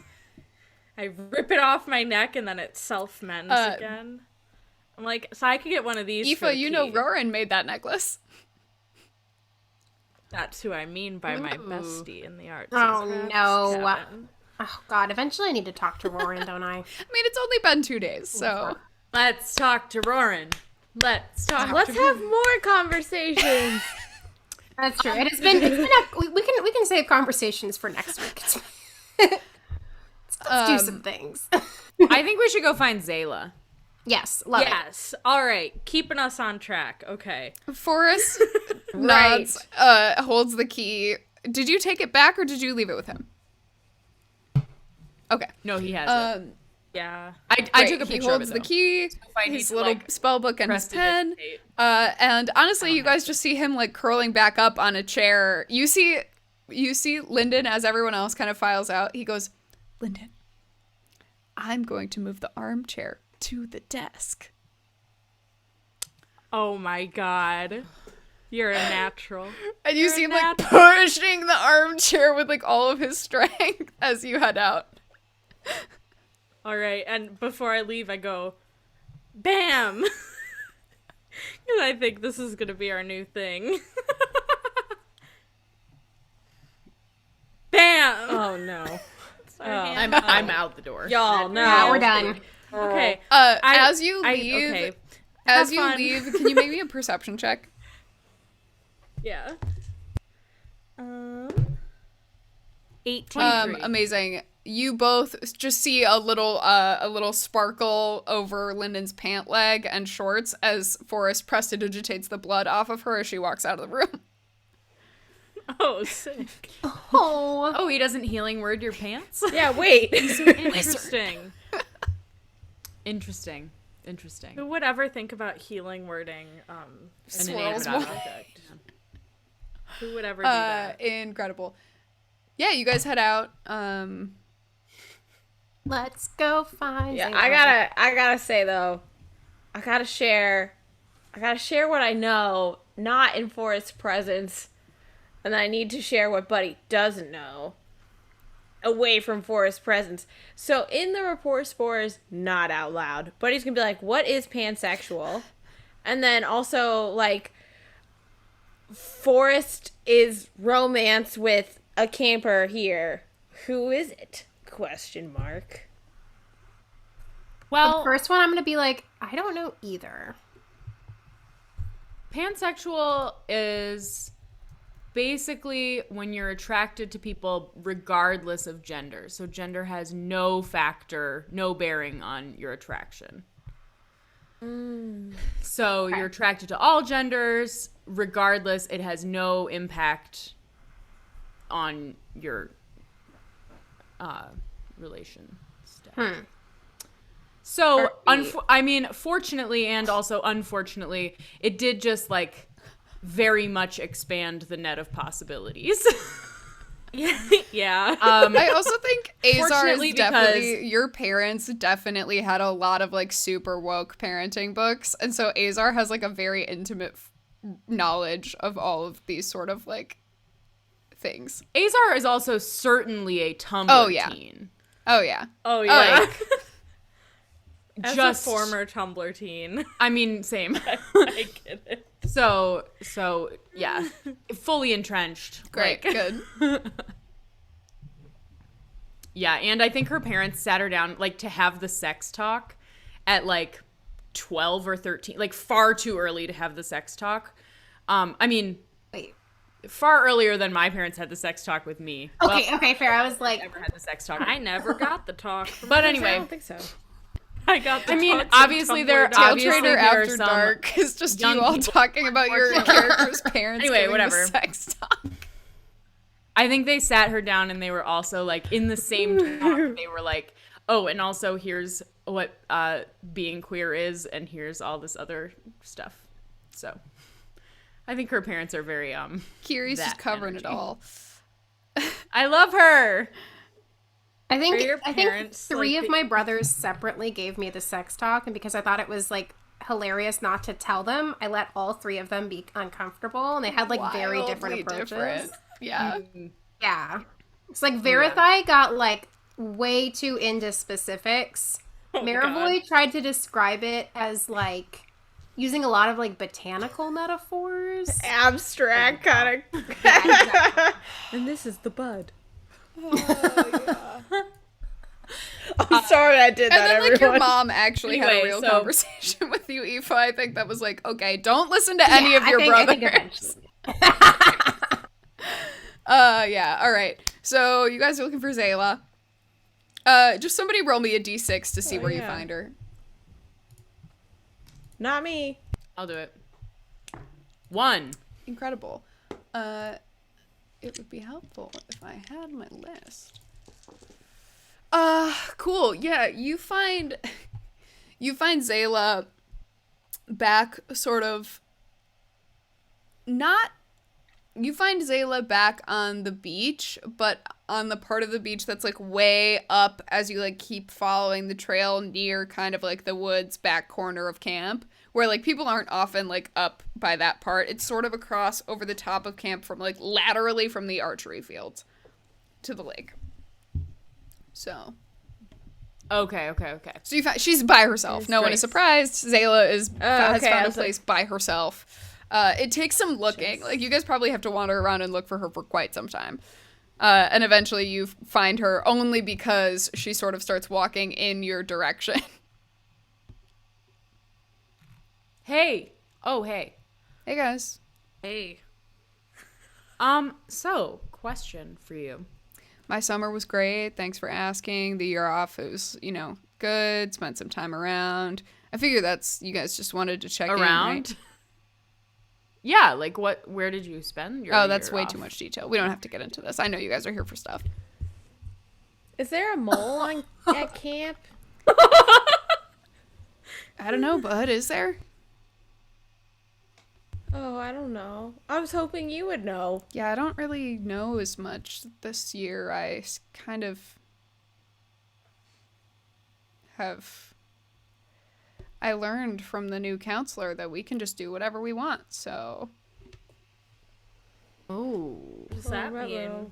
I rip it off my neck and then it self-mends again. I'm like, so I could get one of these. Aoife, you know Roran made that necklace. That's who I mean by my bestie in the arts. Oh, and crafts, no. Kevin. Oh, God. Eventually I need to talk to Roran, don't I? I mean, it's only been 2 days, so. Let's talk to Roran. Let's have more conversations. That's true. It's been we can save conversations for next week. Let's do some things. I think we should go find Zayla. Yes, love it. Yes. All right. Keeping us on track. Okay. Forrest nods, holds the key. Did you take it back or did you leave it with him? Okay. No, he has it. Yeah. I took a picture He holds of it, the though. key, if I need his to, little like, spell book and his pen. prestidigitate. And honestly, you guys just see him like curling back up on a chair. You see Lyndon as everyone else kind of files out. He goes, Lyndon, I'm going to move the armchair to the desk. Oh my god. You're a natural. And you see him like pushing the armchair with like all of his strength as you head out. All right. And before I leave, I go, bam. I think this is gonna be our new thing. Bam! Oh no. I'm out the door. Y'all, no. Yeah, we're done. Okay. As you leave, okay. as Have you fun. leave, can you make me a perception check? Yeah. 18. Amazing. You both just see a little sparkle over Lyndon's pant leg and shorts as Forrest prestidigitates the blood off of her as she walks out of the room. Oh, sick. Oh. He doesn't healing word your pants? Yeah, wait. Interesting. Interesting. Who would ever think about healing wording An Swirls inanimate one. object. Who would ever do that? Incredible. Yeah, you guys head out. Let's go find. Yeah, Zayla. I gotta say though, I gotta share what I know, not in Forrest's presence, and then I need to share what Buddy doesn't know, away from Forrest's presence. So in the report spores, not out loud, Buddy's gonna be like, "What is pansexual?" And then also like, Forrest is romance with a camper here. Who is it? Question mark. Well, The first one, I'm gonna be like, I don't know either. pansexual is basically when you're attracted to people regardless of gender. So gender has no bearing on your attraction. So you're attracted to all genders, regardless. It has no impact on your relation status. So, fortunately and also unfortunately, it did just like very much expand the net of possibilities. Yeah. I also think Azar is Fortunately, definitely, your parents definitely had a lot of like super woke parenting books. And so Azar has like a very intimate knowledge of all of these sort of like things. Azar is also certainly a Tumblr teen. Oh, yeah. Oh, yeah. Like, As just a former Tumblr teen. I mean, same. I get it. So yeah, fully entrenched. Great. Like, Good. yeah, and I think her parents sat her down like to have the sex talk at like 12 or 13, like far too early to have the sex talk. I mean, Wait. far earlier than my parents had the sex talk with me. Okay, fair. I was like, Never had the sex talk. I never got the talk. But I anyway, don't think so. I got the I mean, talks on obviously Tumblr. there Taletraeder are After some Dark is just young you all people- talking about your character's parents. Anyway, giving whatever. the sex talk. I think they sat her down and they were also like in the same talk. They were like, oh, and also here's what being queer is, and here's all this other stuff. So I think her parents are very Kiri's just that covering energy. it all. I love her. I think Are your I think parents, three like, of my brothers separately gave me the sex talk, and because I thought it was like hilarious not to tell them, I let all three of them be uncomfortable, and they had like very different Wildly approaches. different. Yeah. Yeah, it's like Verithai got like way too into specifics. Maravoy tried to describe it as like using a lot of like botanical metaphors. Abstract kind of. Yeah, exactly. And this is the bud. I'm sorry I did And that, then, like, everyone. your mom actually had a Anyway, real so- conversation with you, Aoife. I think that was like, okay, don't listen to any of I your think brothers. eventually. Yeah, all right. So you guys are looking for Zayla. Just somebody roll me a d6 to see where you yeah. find her. Not me. I'll do it. 1. Incredible. It would be helpful if I had my list. Cool. Yeah, you find Zayla back sort of not you find Zayla back on the beach, but on the part of the beach that's like way up as you like keep following the trail near kind of like the woods back corner of camp, where like people aren't often like up by that part. It's sort of across over the top of camp from like laterally from the archery fields to the lake. So Okay. So she's by herself. No one is surprised. Zayla has found a place by herself. It takes some looking. Like, you guys probably have to wander around and look for her for quite some time. And eventually you find her only because she sort of starts walking in your direction. Hey. Oh, hey. Hey, guys. Hey. So, question for you. My summer was great. Thanks for asking. The year off, it was, good. Spent some time around. I figure you guys just wanted to check in, right? Yeah, like where did you spend your that's year way off? too much detail. We don't have to get into this. I know you guys are here for stuff. Is there a mole at camp? I don't know, bud. Is there? Oh, I don't know. I was hoping you would know. Yeah, I don't really know as much this year. I kind of I learned from the new counselor that we can just do whatever we want, so. Oh. What does that mean?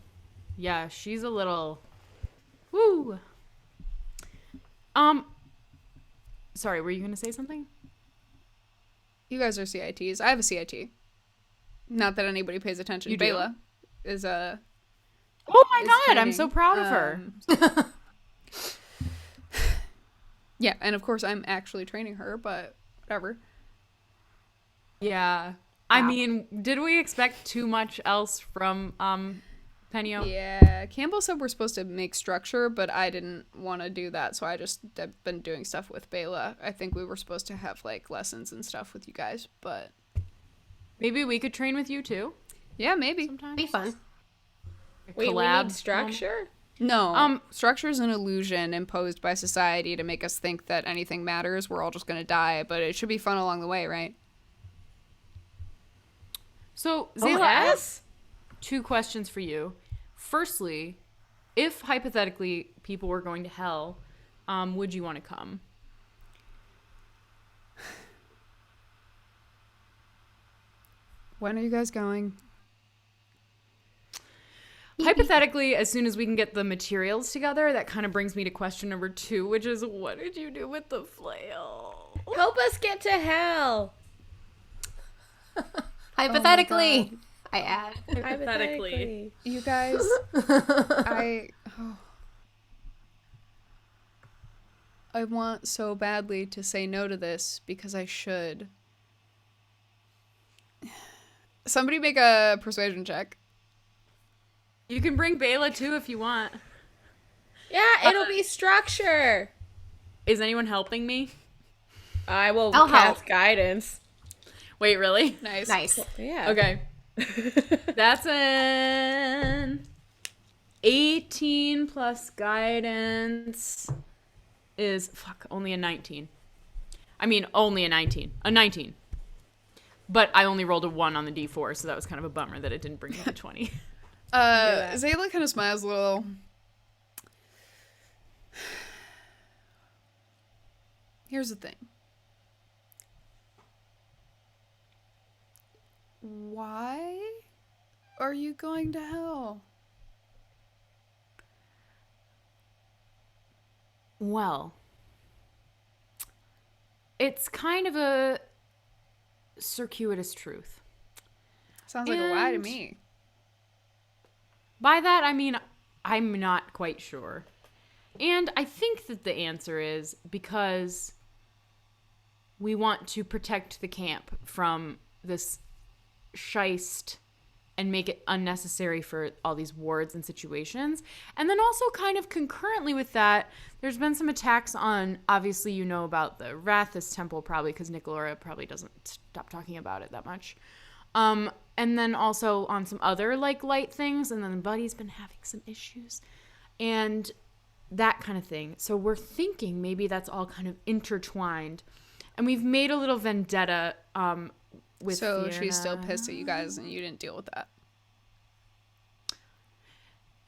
Yeah, she's a little... Woo! Sorry, were you going to say something? You guys are CITs. I have a CIT. Not that anybody pays attention. You do? Bela is a... Oh my god, training. I'm so proud of her. Yeah, and of course I'm actually training her, but whatever. Yeah. I mean, did we expect too much else from Penio? Yeah, Campbell said we're supposed to make structure, but I didn't want to do that, so I've been doing stuff with Bela. I think we were supposed to have, like, lessons and stuff with you guys, but... Maybe we could train with you, too? Yeah, maybe. Sometimes. Be fun. Wait, we Collab. need structure? No, structure is an illusion imposed by society to make us think that anything matters. We're all just going to die, but it should be fun along the way, right? So, Zayla, I have 2 questions for you. Firstly, if hypothetically people were going to hell, would you want to come? When are you guys going? Hypothetically, as soon as we can get the materials together, that kind of brings me to question number 2, which is, what did you do with the flail? Help us get to hell. Hypothetically, I add. Hypothetically. You guys, I want so badly to say no to this because I should. Somebody make a persuasion check. You can bring Bela, too, if you want. Yeah, it'll be structure. Is anyone helping me? I will I'll cast help. guidance. Wait, really? Nice. Yeah. Okay. That's an 18 plus guidance is, only a 19. I mean, only a 19. A 19. But I only rolled a 1 on the d4, so that was kind of a bummer that it didn't bring me to 20. Zayla kind of smiles a little. Here's the thing. Why are you going to hell? Well, it's kind of a circuitous truth. Sounds like a lie to And- me. By that, I mean, I'm not quite sure. And I think that the answer is because we want to protect the camp from this shyst and make it unnecessary for all these wards and situations. And then also kind of concurrently with that, there's been some attacks on, obviously you know about the Rathus Temple probably, because Nicolora probably doesn't stop talking about it that much. And then also on some other, like, light things. And then Buddy's been having some issues. And that kind of thing. So we're thinking maybe that's all kind of intertwined. And we've made a little vendetta with So Fiona. she's still pissed at you guys and you didn't deal with that.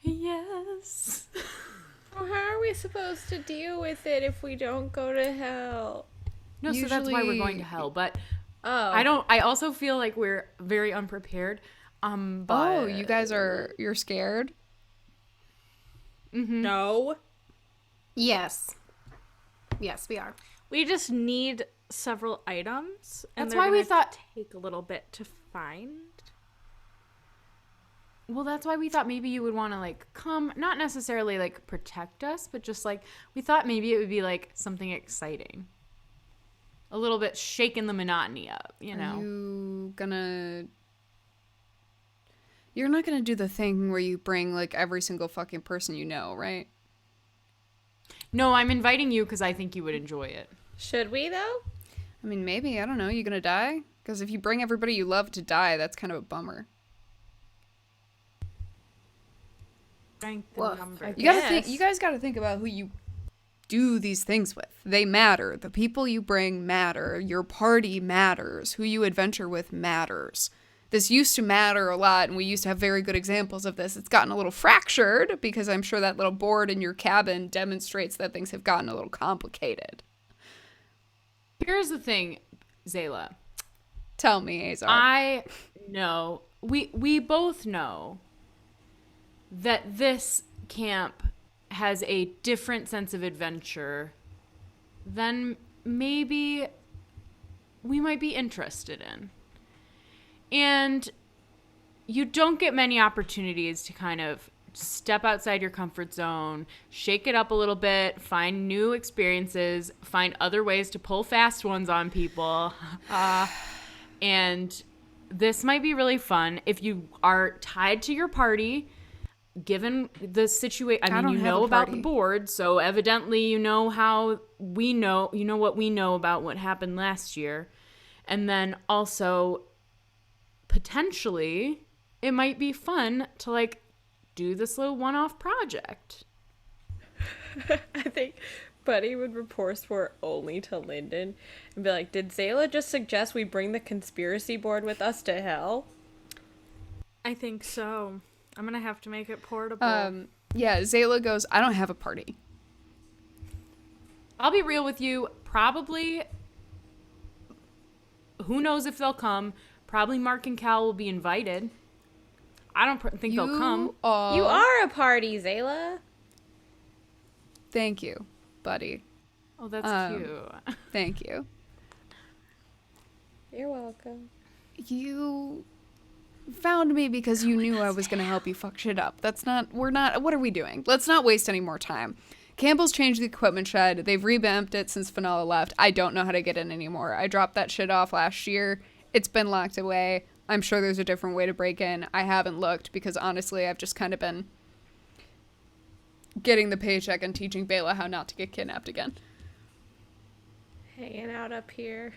Yes. Well, how are we supposed to deal with it if we don't go to hell? No, so that's why we're going to hell. But I also feel like we're very unprepared. But you guys you're scared? No. Yes. Yes, we are. We just need several items. And That's they're why we gonna thought- take a little bit to find. Well, that's why we thought maybe you would want to like come, not necessarily like protect us, but just like we thought maybe it would be like something exciting. A little bit shaking the monotony up, you know. You're not gonna do the thing where you bring like every single fucking person you know, right? No, I'm inviting you because I think you would enjoy it. Should we though? I mean, maybe, I don't know. You gonna die? Because if you bring everybody you love to die, that's kind of a bummer. Strength Well, and numbers. You gotta think. You guys gotta think about who you do these things with. They matter. The people you bring matter. Your party matters. Who you adventure with matters. This used to matter a lot, and we used to have very good examples of this. It's gotten a little fractured because I'm sure that little board in your cabin demonstrates that things have gotten a little complicated. Here's the thing, Zayla. Tell me, Azar. I know. We both know that this camp has a different sense of adventure than maybe we might be interested in. And you don't get many opportunities to kind of step outside your comfort zone, shake it up a little bit, find new experiences, find other ways to pull fast ones on people. And this might be really fun if you are tied to your party. Given the situation, I mean, you know about the board, so evidently you know how we know, you know what we know about what happened last year. And then also, potentially, it might be fun to, like, do this little one-off project. I think Buddy would report for only to Lyndon and be like, did Zayla just suggest we bring the conspiracy board with us to hell? I think so. I'm gonna have to make it portable. Yeah, Zayla goes, I don't have a party. I'll be real with you. Probably, who knows if they'll come. Probably Mark and Cal will be invited. I don't think they'll come. You are a party, Zayla. Thank you, buddy. Oh, that's cute. Thank you. You're welcome. You found me because you knew I was going to help you fuck shit up. What are we doing? Let's not waste any more time. Campbell's changed the equipment shed. They've revamped it since Fenella left. I don't know how to get in anymore. I dropped that shit off last year. It's been locked away. I'm sure there's a different way to break in. I haven't looked because honestly, I've just kind of been getting the paycheck and teaching Bela how not to get kidnapped again. Hanging out up here.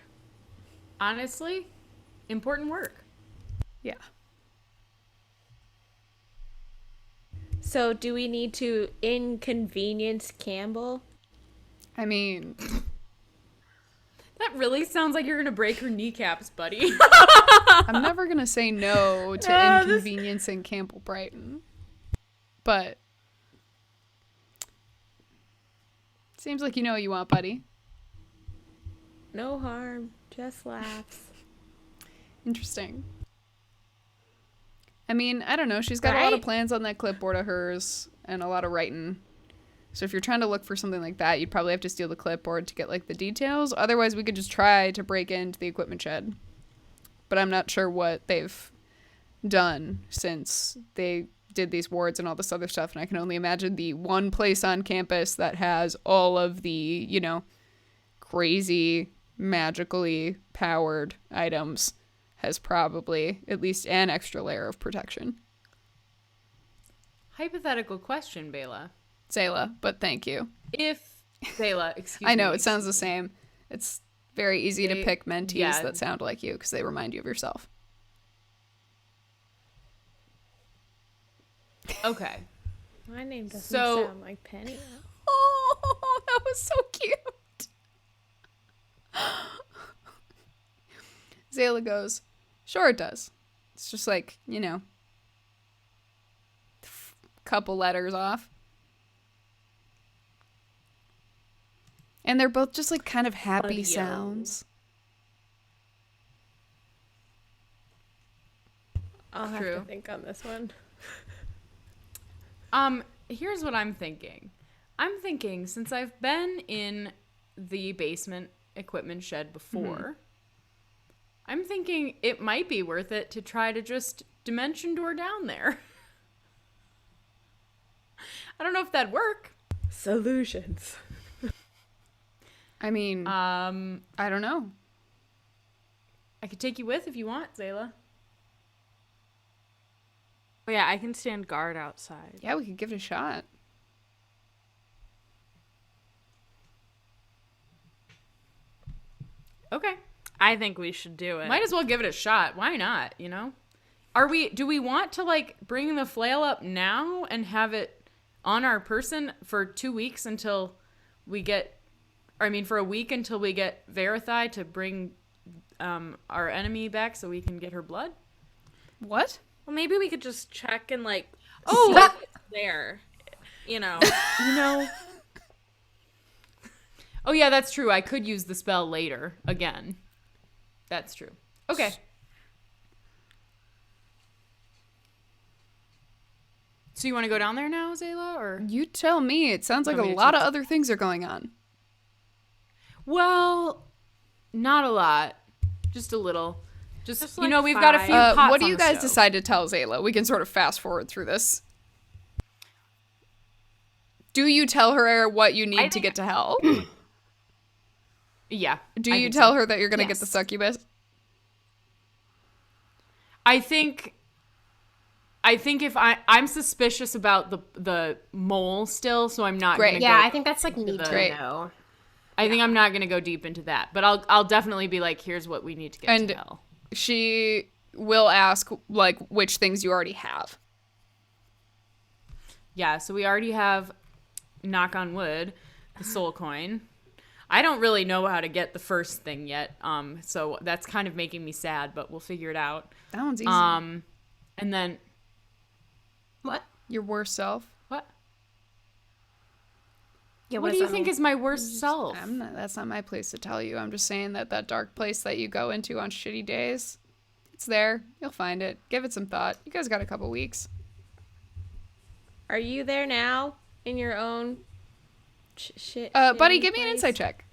Honestly, important work. Yeah. So do we need to inconvenience Campbell? I mean, That really sounds like you're going to break her kneecaps, buddy. I'm never going to say no to inconveniencing Campbell Brighton. But seems like you know what you want, buddy. No harm, just laughs. Interesting. I mean, I don't know. She's got a lot of Right? plans on that clipboard of hers and a lot of writing. So if you're trying to look for something like that, you'd probably have to steal the clipboard to get like the details. Otherwise, we could just try to break into the equipment shed. But I'm not sure what they've done since they did these wards and all this other stuff. And I can only imagine the one place on campus that has all of the, you know, crazy, magically powered items has probably at least an extra layer of protection. Hypothetical question, Bela. Zayla, but thank you. If Bela, excuse me. I know, it sounds the same. It's very easy to They- pick mentees yeah. that sound like you because they remind you of yourself. Okay. My name doesn't So- sound like Penny. Oh, that was so cute. Zayla goes, sure it does. It's just like, you know, couple letters off. And they're both just like kind of happy Audio. sounds. I'll have True. to think on this one. Here's what I'm thinking. I'm thinking since I've been in the basement equipment shed before. I'm thinking it might be worth it to try to just dimension door down there. I don't know if that'd work. Solutions. I mean, I don't know. I could take you with if you want, Zayla. Oh, yeah, I can stand guard outside. Yeah, we could give it a shot. Okay. I think we should do it. Might as well give it a shot. Why not, you know? Do we want to like bring the flail up now and have it on our person for 2 weeks until we get, for a week until we get Verithai to bring our enemy back so we can get her blood? What? Well, maybe we could just check and like, see if it's there, you know. Oh yeah, that's true. I could use the spell later again. That's true. Okay. So you want to go down there now, Zayla, or? You tell me. It sounds like a Want me to lot of take- other things are going on. Well, not a lot. Just a little. Just like we've got a few pots What do on you the guys stove. decide to tell Zayla? We can sort of fast forward through this. Do you tell her what you need to get to hell? Yeah. Do I you think tell so. her that you're going to get the Yes. succubus? I think if I'm suspicious about the mole still, so I'm not Great. gonna Yeah, go I think that's like need to Great. know. I think I'm not gonna go deep into that. But I'll definitely be like, here's what we need to get And- to hell. She will ask, like, which things you already have. Yeah, so we already have, knock on wood, the soul coin. I don't really know how to get the first thing yet, so that's kind of making me sad, but we'll figure it out. That one's easy. And then What? Your worst self. what? Yeah, What do you think is my worst self? That's not my place to tell you. I'm just saying that dark place that you go into on shitty days, it's there. You'll find it. Give it some thought. You guys got a couple weeks. Are you there now in your own shit? Buddy, shitty give me an place? insight check.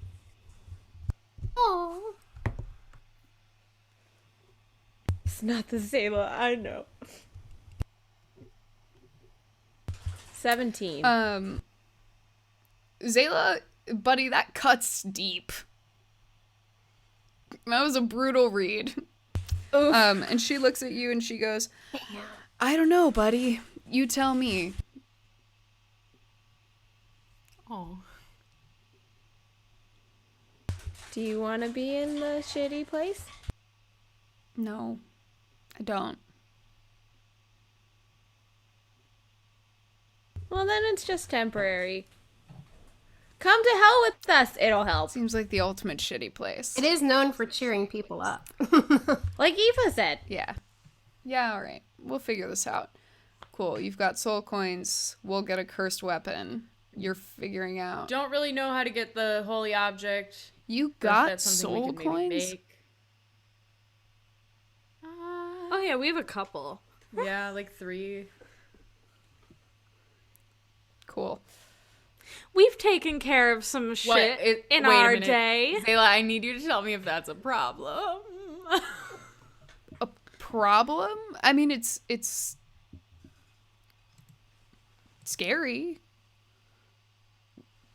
Oh. It's not the Zayla I know. 17. Zayla, buddy, that cuts deep. That was a brutal read. Oof. And she looks at you and she goes, I don't know, buddy. You tell me. Oh. Do you want to be in the shitty place? No, I don't. Well, then it's just temporary. Come to hell with us. It'll help. Seems like the ultimate shitty place. It is known for cheering people up. Like Eva said. Yeah. Yeah, all right. We'll figure this out. Cool. You've got soul coins. We'll get a cursed weapon. You're figuring out. Don't really know how to get the holy object. You If got that's something soul we could maybe coins? make. Oh, yeah, we have a couple. Yeah, like 3. Cool. We've taken care of some shit in wait a our minute. day. Zayla, I need you to tell me if that's a problem. A problem? I mean, it's scary.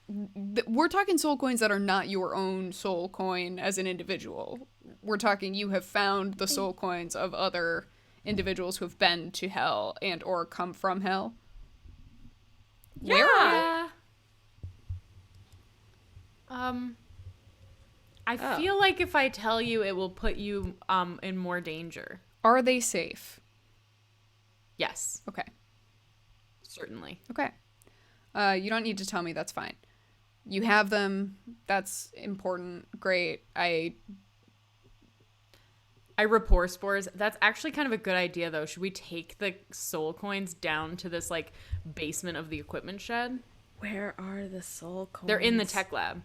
We're talking soul coins that are not your own soul coin as an individual. We're talking you have found the soul coins of other individuals who have been to hell and or come from hell. Yeah. I feel like if I tell you, it will put you in more danger. Are they safe? Yes, Okay. certainly. Okay. You don't need to tell me. That's fine. You have them. That's important. Great. I rapport spores. That's actually kind of a good idea, though. Should we take the soul coins down to this like basement of the equipment shed? Where are the soul coins? They're in the tech lab.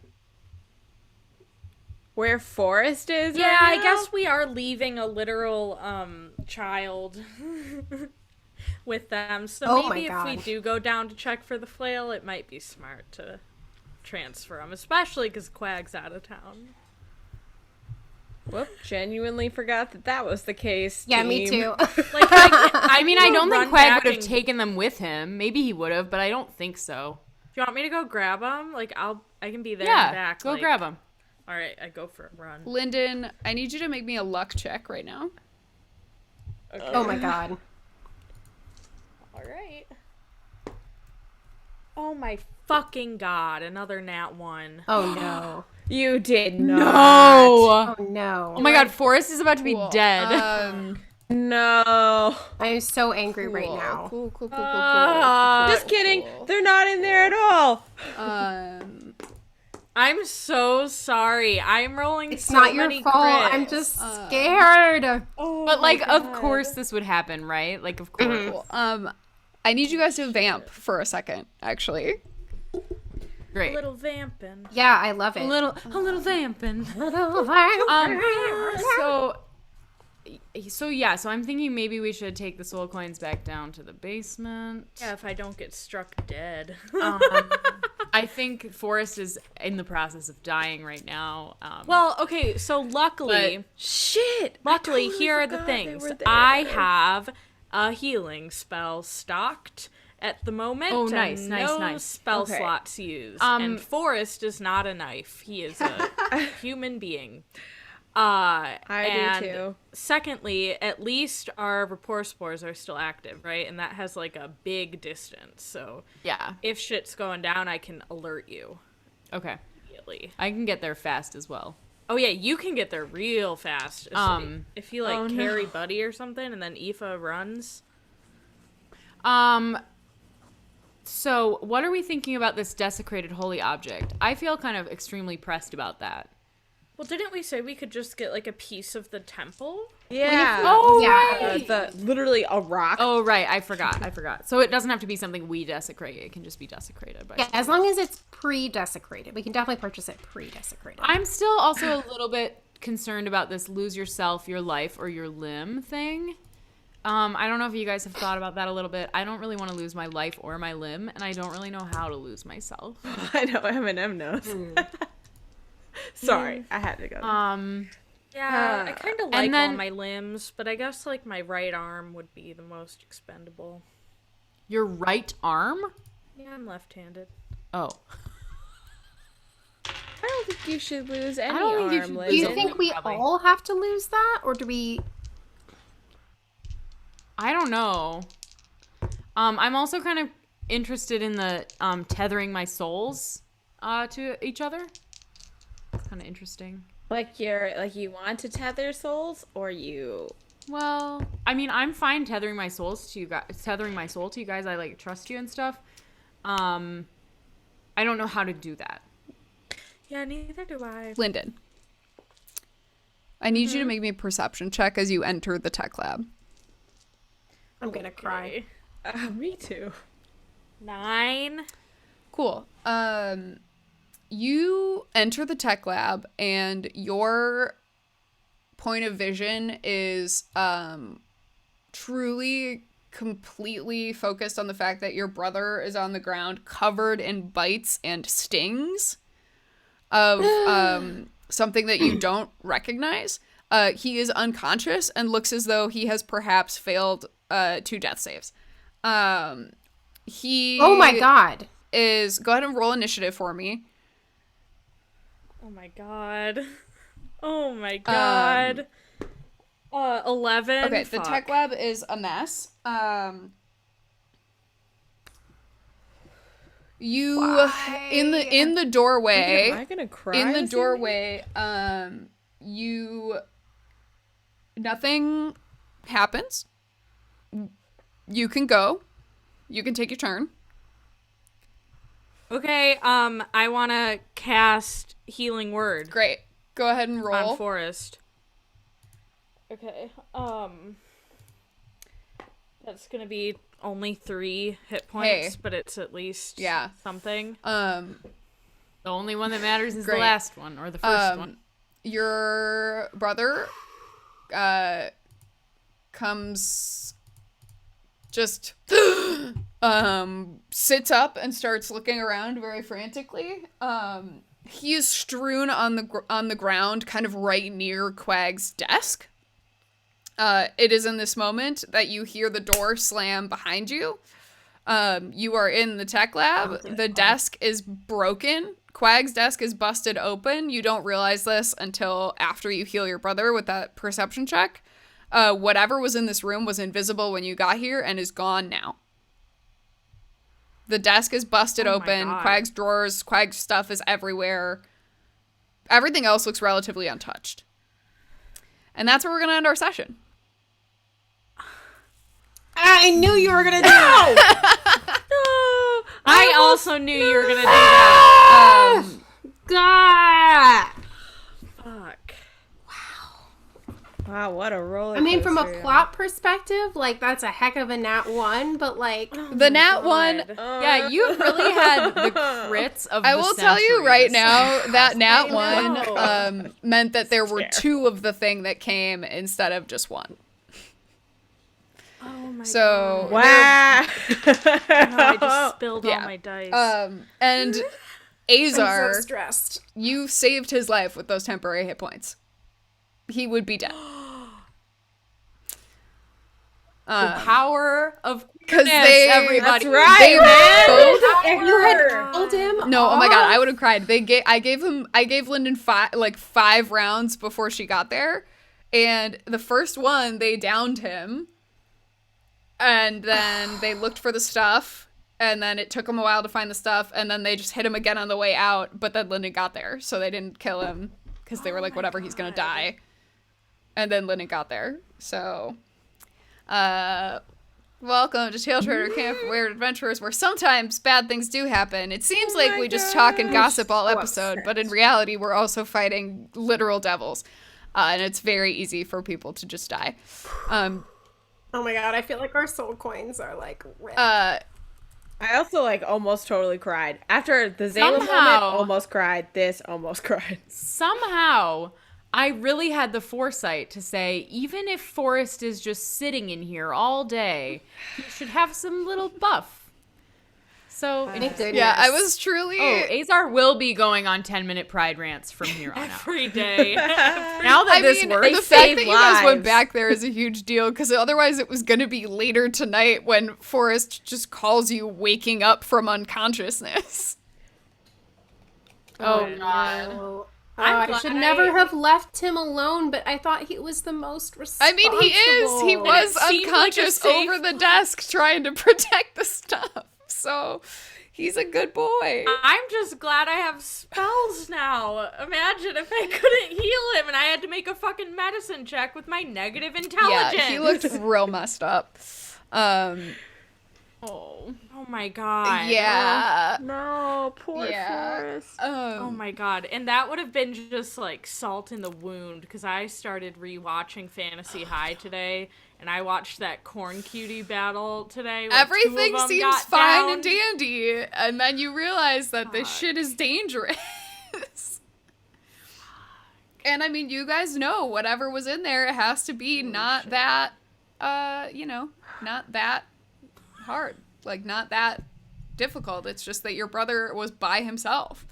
Where Forrest is? Yeah, right I now? guess we are leaving a literal child with them. So Oh my maybe if we God. do go down to check for the flail, it might be smart to transfer them, especially because Quag's out of town. Whoop, genuinely forgot that was the case. Yeah, me team. too. Like, I mean, I can don't run think Quag back would have and- taken them with him. Maybe he would have, but I don't think so. Do you want me to go grab them? Like, I can be there Yeah, and back. go like, grab him. All right, I go for a run. Lyndon, I need you to make me a luck check right now. Okay. Oh my god. All right. Oh my fucking god! Another nat 1. Oh no. You did not. No. Oh no. Oh my God, Forrest is about to be Cool. dead. No. I'm so angry right now. Cool. Just kidding. They're not in there at all. I'm so sorry. I'm rolling It's so not your many fault. crits. I'm just scared. Oh But my like, of God. course this would happen, right? Like, of course. Cool. I need you guys to vamp for a second, actually. a Great. little vamping. Yeah, I love it. A little vamping. Little vampire. So I'm thinking maybe we should take the soul coins back down to the basement. Yeah, if I don't get struck dead. I think Forrest is in the process of dying right now. Well, okay, so luckily, Shit. luckily, totally here are the forgot they things. were there. I have a healing spell stocked at the moment. Oh, nice, and nice, no nice. spell Okay. slots used. Um, And Forrest is not a knife. He is a human being. I do too. Secondly, at least our rapport spores are still active, right? And that has like a big distance. So yeah. if shit's going down, I can alert you Okay. immediately. I can get there fast as well. Oh yeah, you can get there real fast. If you like Oh, no. carry Buddy or something, and then Aoife runs. So what are we thinking about this desecrated holy object? I feel kind of extremely pressed about that. Well, didn't we say we could just get like a piece of the temple? Yeah. Oh, Yeah. The literally a rock. Oh, right. I forgot. So it doesn't have to be something we desecrate. It can just be desecrated by Yeah, as long as it's pre-desecrated. We can definitely purchase it pre-desecrated. I'm still also a little bit concerned about this lose yourself, your life, or your limb thing. I don't know if you guys have thought about that a little bit. I don't really want to lose my life or my limb, and I don't really know how to lose myself. I know Eminem knows. Sorry, I had to go. Yeah, I kind of like then- all my limbs, but I guess like my right arm would be the most expendable. Your right arm? Yeah, I'm left-handed. Oh. I don't think you should lose any don't think you arm, should Do you lose think we Probably. all have to lose that, or do we? I don't know. I'm also kind of interested in the tethering my souls to each other. It's kind of interesting. Like you want to tether souls, or you? Well, I mean, I'm fine tethering my souls to you guys. Tethering my soul to you guys. I like trust you and stuff. I don't know how to do that. Yeah, neither do I. Lyndon, I need you to make me a perception check as you enter the tech lab. I'm gonna cry. Me too. 9. Cool. You enter the tech lab, and your point of vision is truly, completely focused on the fact that your brother is on the ground, covered in bites and stings of something that you don't recognize. He is unconscious and looks as though he has perhaps failed 2 death saves. He Oh my god. is go ahead and roll initiative for me. Oh my god. Oh my god. 11. Okay, the Fuck. tech lab is a mess. You in the doorway. Am I gonna cry? In the this doorway, nothing happens. You can go. You can take your turn. Okay, I want to cast Healing Word Great. Go ahead and roll. on Forest. Okay, that's gonna be only 3 hit points, Hey. but it's at least something. The only one that matters is Great. the last one or the first one. Your brother comes just sits up and starts looking around very frantically. He is strewn on the ground, kind of right near Quag's desk. It is in this moment that you hear the door slam behind you. You are in the tech lab. The desk is broken. Quag's desk is busted open. You don't realize this until after you heal your brother with that perception check. Whatever was in this room was invisible when you got here and is gone now. The desk is busted open. Quag's drawers, Quag's stuff is everywhere. Everything else looks relatively untouched. And that's where we're going to end our session. I knew you were gonna do that. No, I also knew you were gonna do that. God. Fuck. Wow, what a roller. I mean, from a plot perspective, like, that's a heck of a nat 1, but, like... The nat 1... Yeah, you really had the crits of I the will tell you right now, that nat I 1 meant that there were 2 of the thing that came instead of just 1. Oh my So, god. Wow. No, I just spilled Yeah. all my dice. and I'm so Azar, stressed. you saved his life with those temporary hit points. He would be dead. the power of Because goodness, they, everybody. That's right, they man. both. And you had killed him? No, oh my god, I would have cried. I gave Lyndon 5 rounds before she got there, and the first one they downed him, and then they looked for the stuff, and then it took them a while to find the stuff, and then they just hit him again on the way out. But then Lyndon got there, so they didn't kill him because they were like, whatever, he's gonna die. And then Lyndon got there, so. Welcome to Taletraeder Camp, Wayward Adventurers, where sometimes bad things do happen. It seems like we just talk and gossip all episode, but in reality, we're also fighting literal devils. And it's very easy for people to just die. Oh my god, I feel like our soul coins are, like, ripped. I also, like, almost totally cried. After the Zayla moment, Somehow. almost cried. This, almost cried. Somehow, I really had the foresight to say, even if Forrest is just sitting in here all day, he should have some little buff. So, Thank goodness. Yeah, I was truly... Azar will be going on 10-minute pride rants from here on out. Every day. Now that I this mean, works, the fact save that you guys went lives. back there is a huge deal, because otherwise it was going to be later tonight when Forrest just calls you waking up from unconsciousness. oh god. Oh, I'm I glad should never have left him alone, but I thought he was the most I responsible. mean, he is. He was it seemed like a unconscious safe- over the desk trying to protect the stuff. So he's a good boy. I'm just glad I have spells now. Imagine if I couldn't heal him and I had to make a fucking medicine check with my negative intelligence. Yeah, he looked real messed up. Oh my god. Yeah. No, poor Yeah. Forrest. Oh my god. And that would have been just like salt in the wound because I started rewatching Fantasy High today and I watched that corn cutie battle today. where two Everything of them seems got fine down. and dandy, and then you realize that this shit is dangerous. And I mean, you guys know whatever was in there, it has to be not that, not that hard. Like, not that difficult. It's just that your brother was by himself.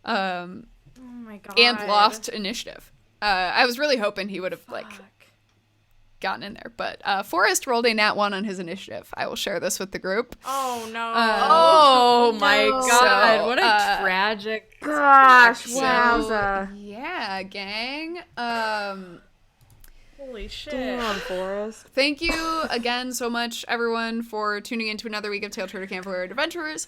Oh my god. And lost initiative. I was really hoping he would have, like, Fuck. gotten in there. But Forrest rolled a nat 1 on his initiative. I will share this with the group. Oh no. Oh my No. god, So, what a tragic. Gosh, So, wowza. yeah, gang. Holy shit. Damn, Forrest. Thank you again so much, everyone, for tuning in to another week of Taletraeder Camp Wayward Adventurers.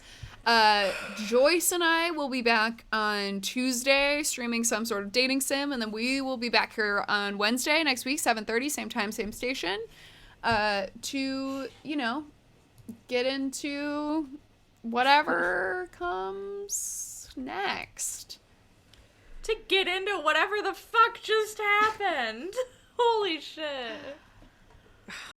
Joyce and I will be back on Tuesday streaming some sort of dating sim, and then we will be back here on Wednesday next week, 7:30, same time, same station, to, get into whatever comes next. To get into whatever the fuck just happened. Holy shit.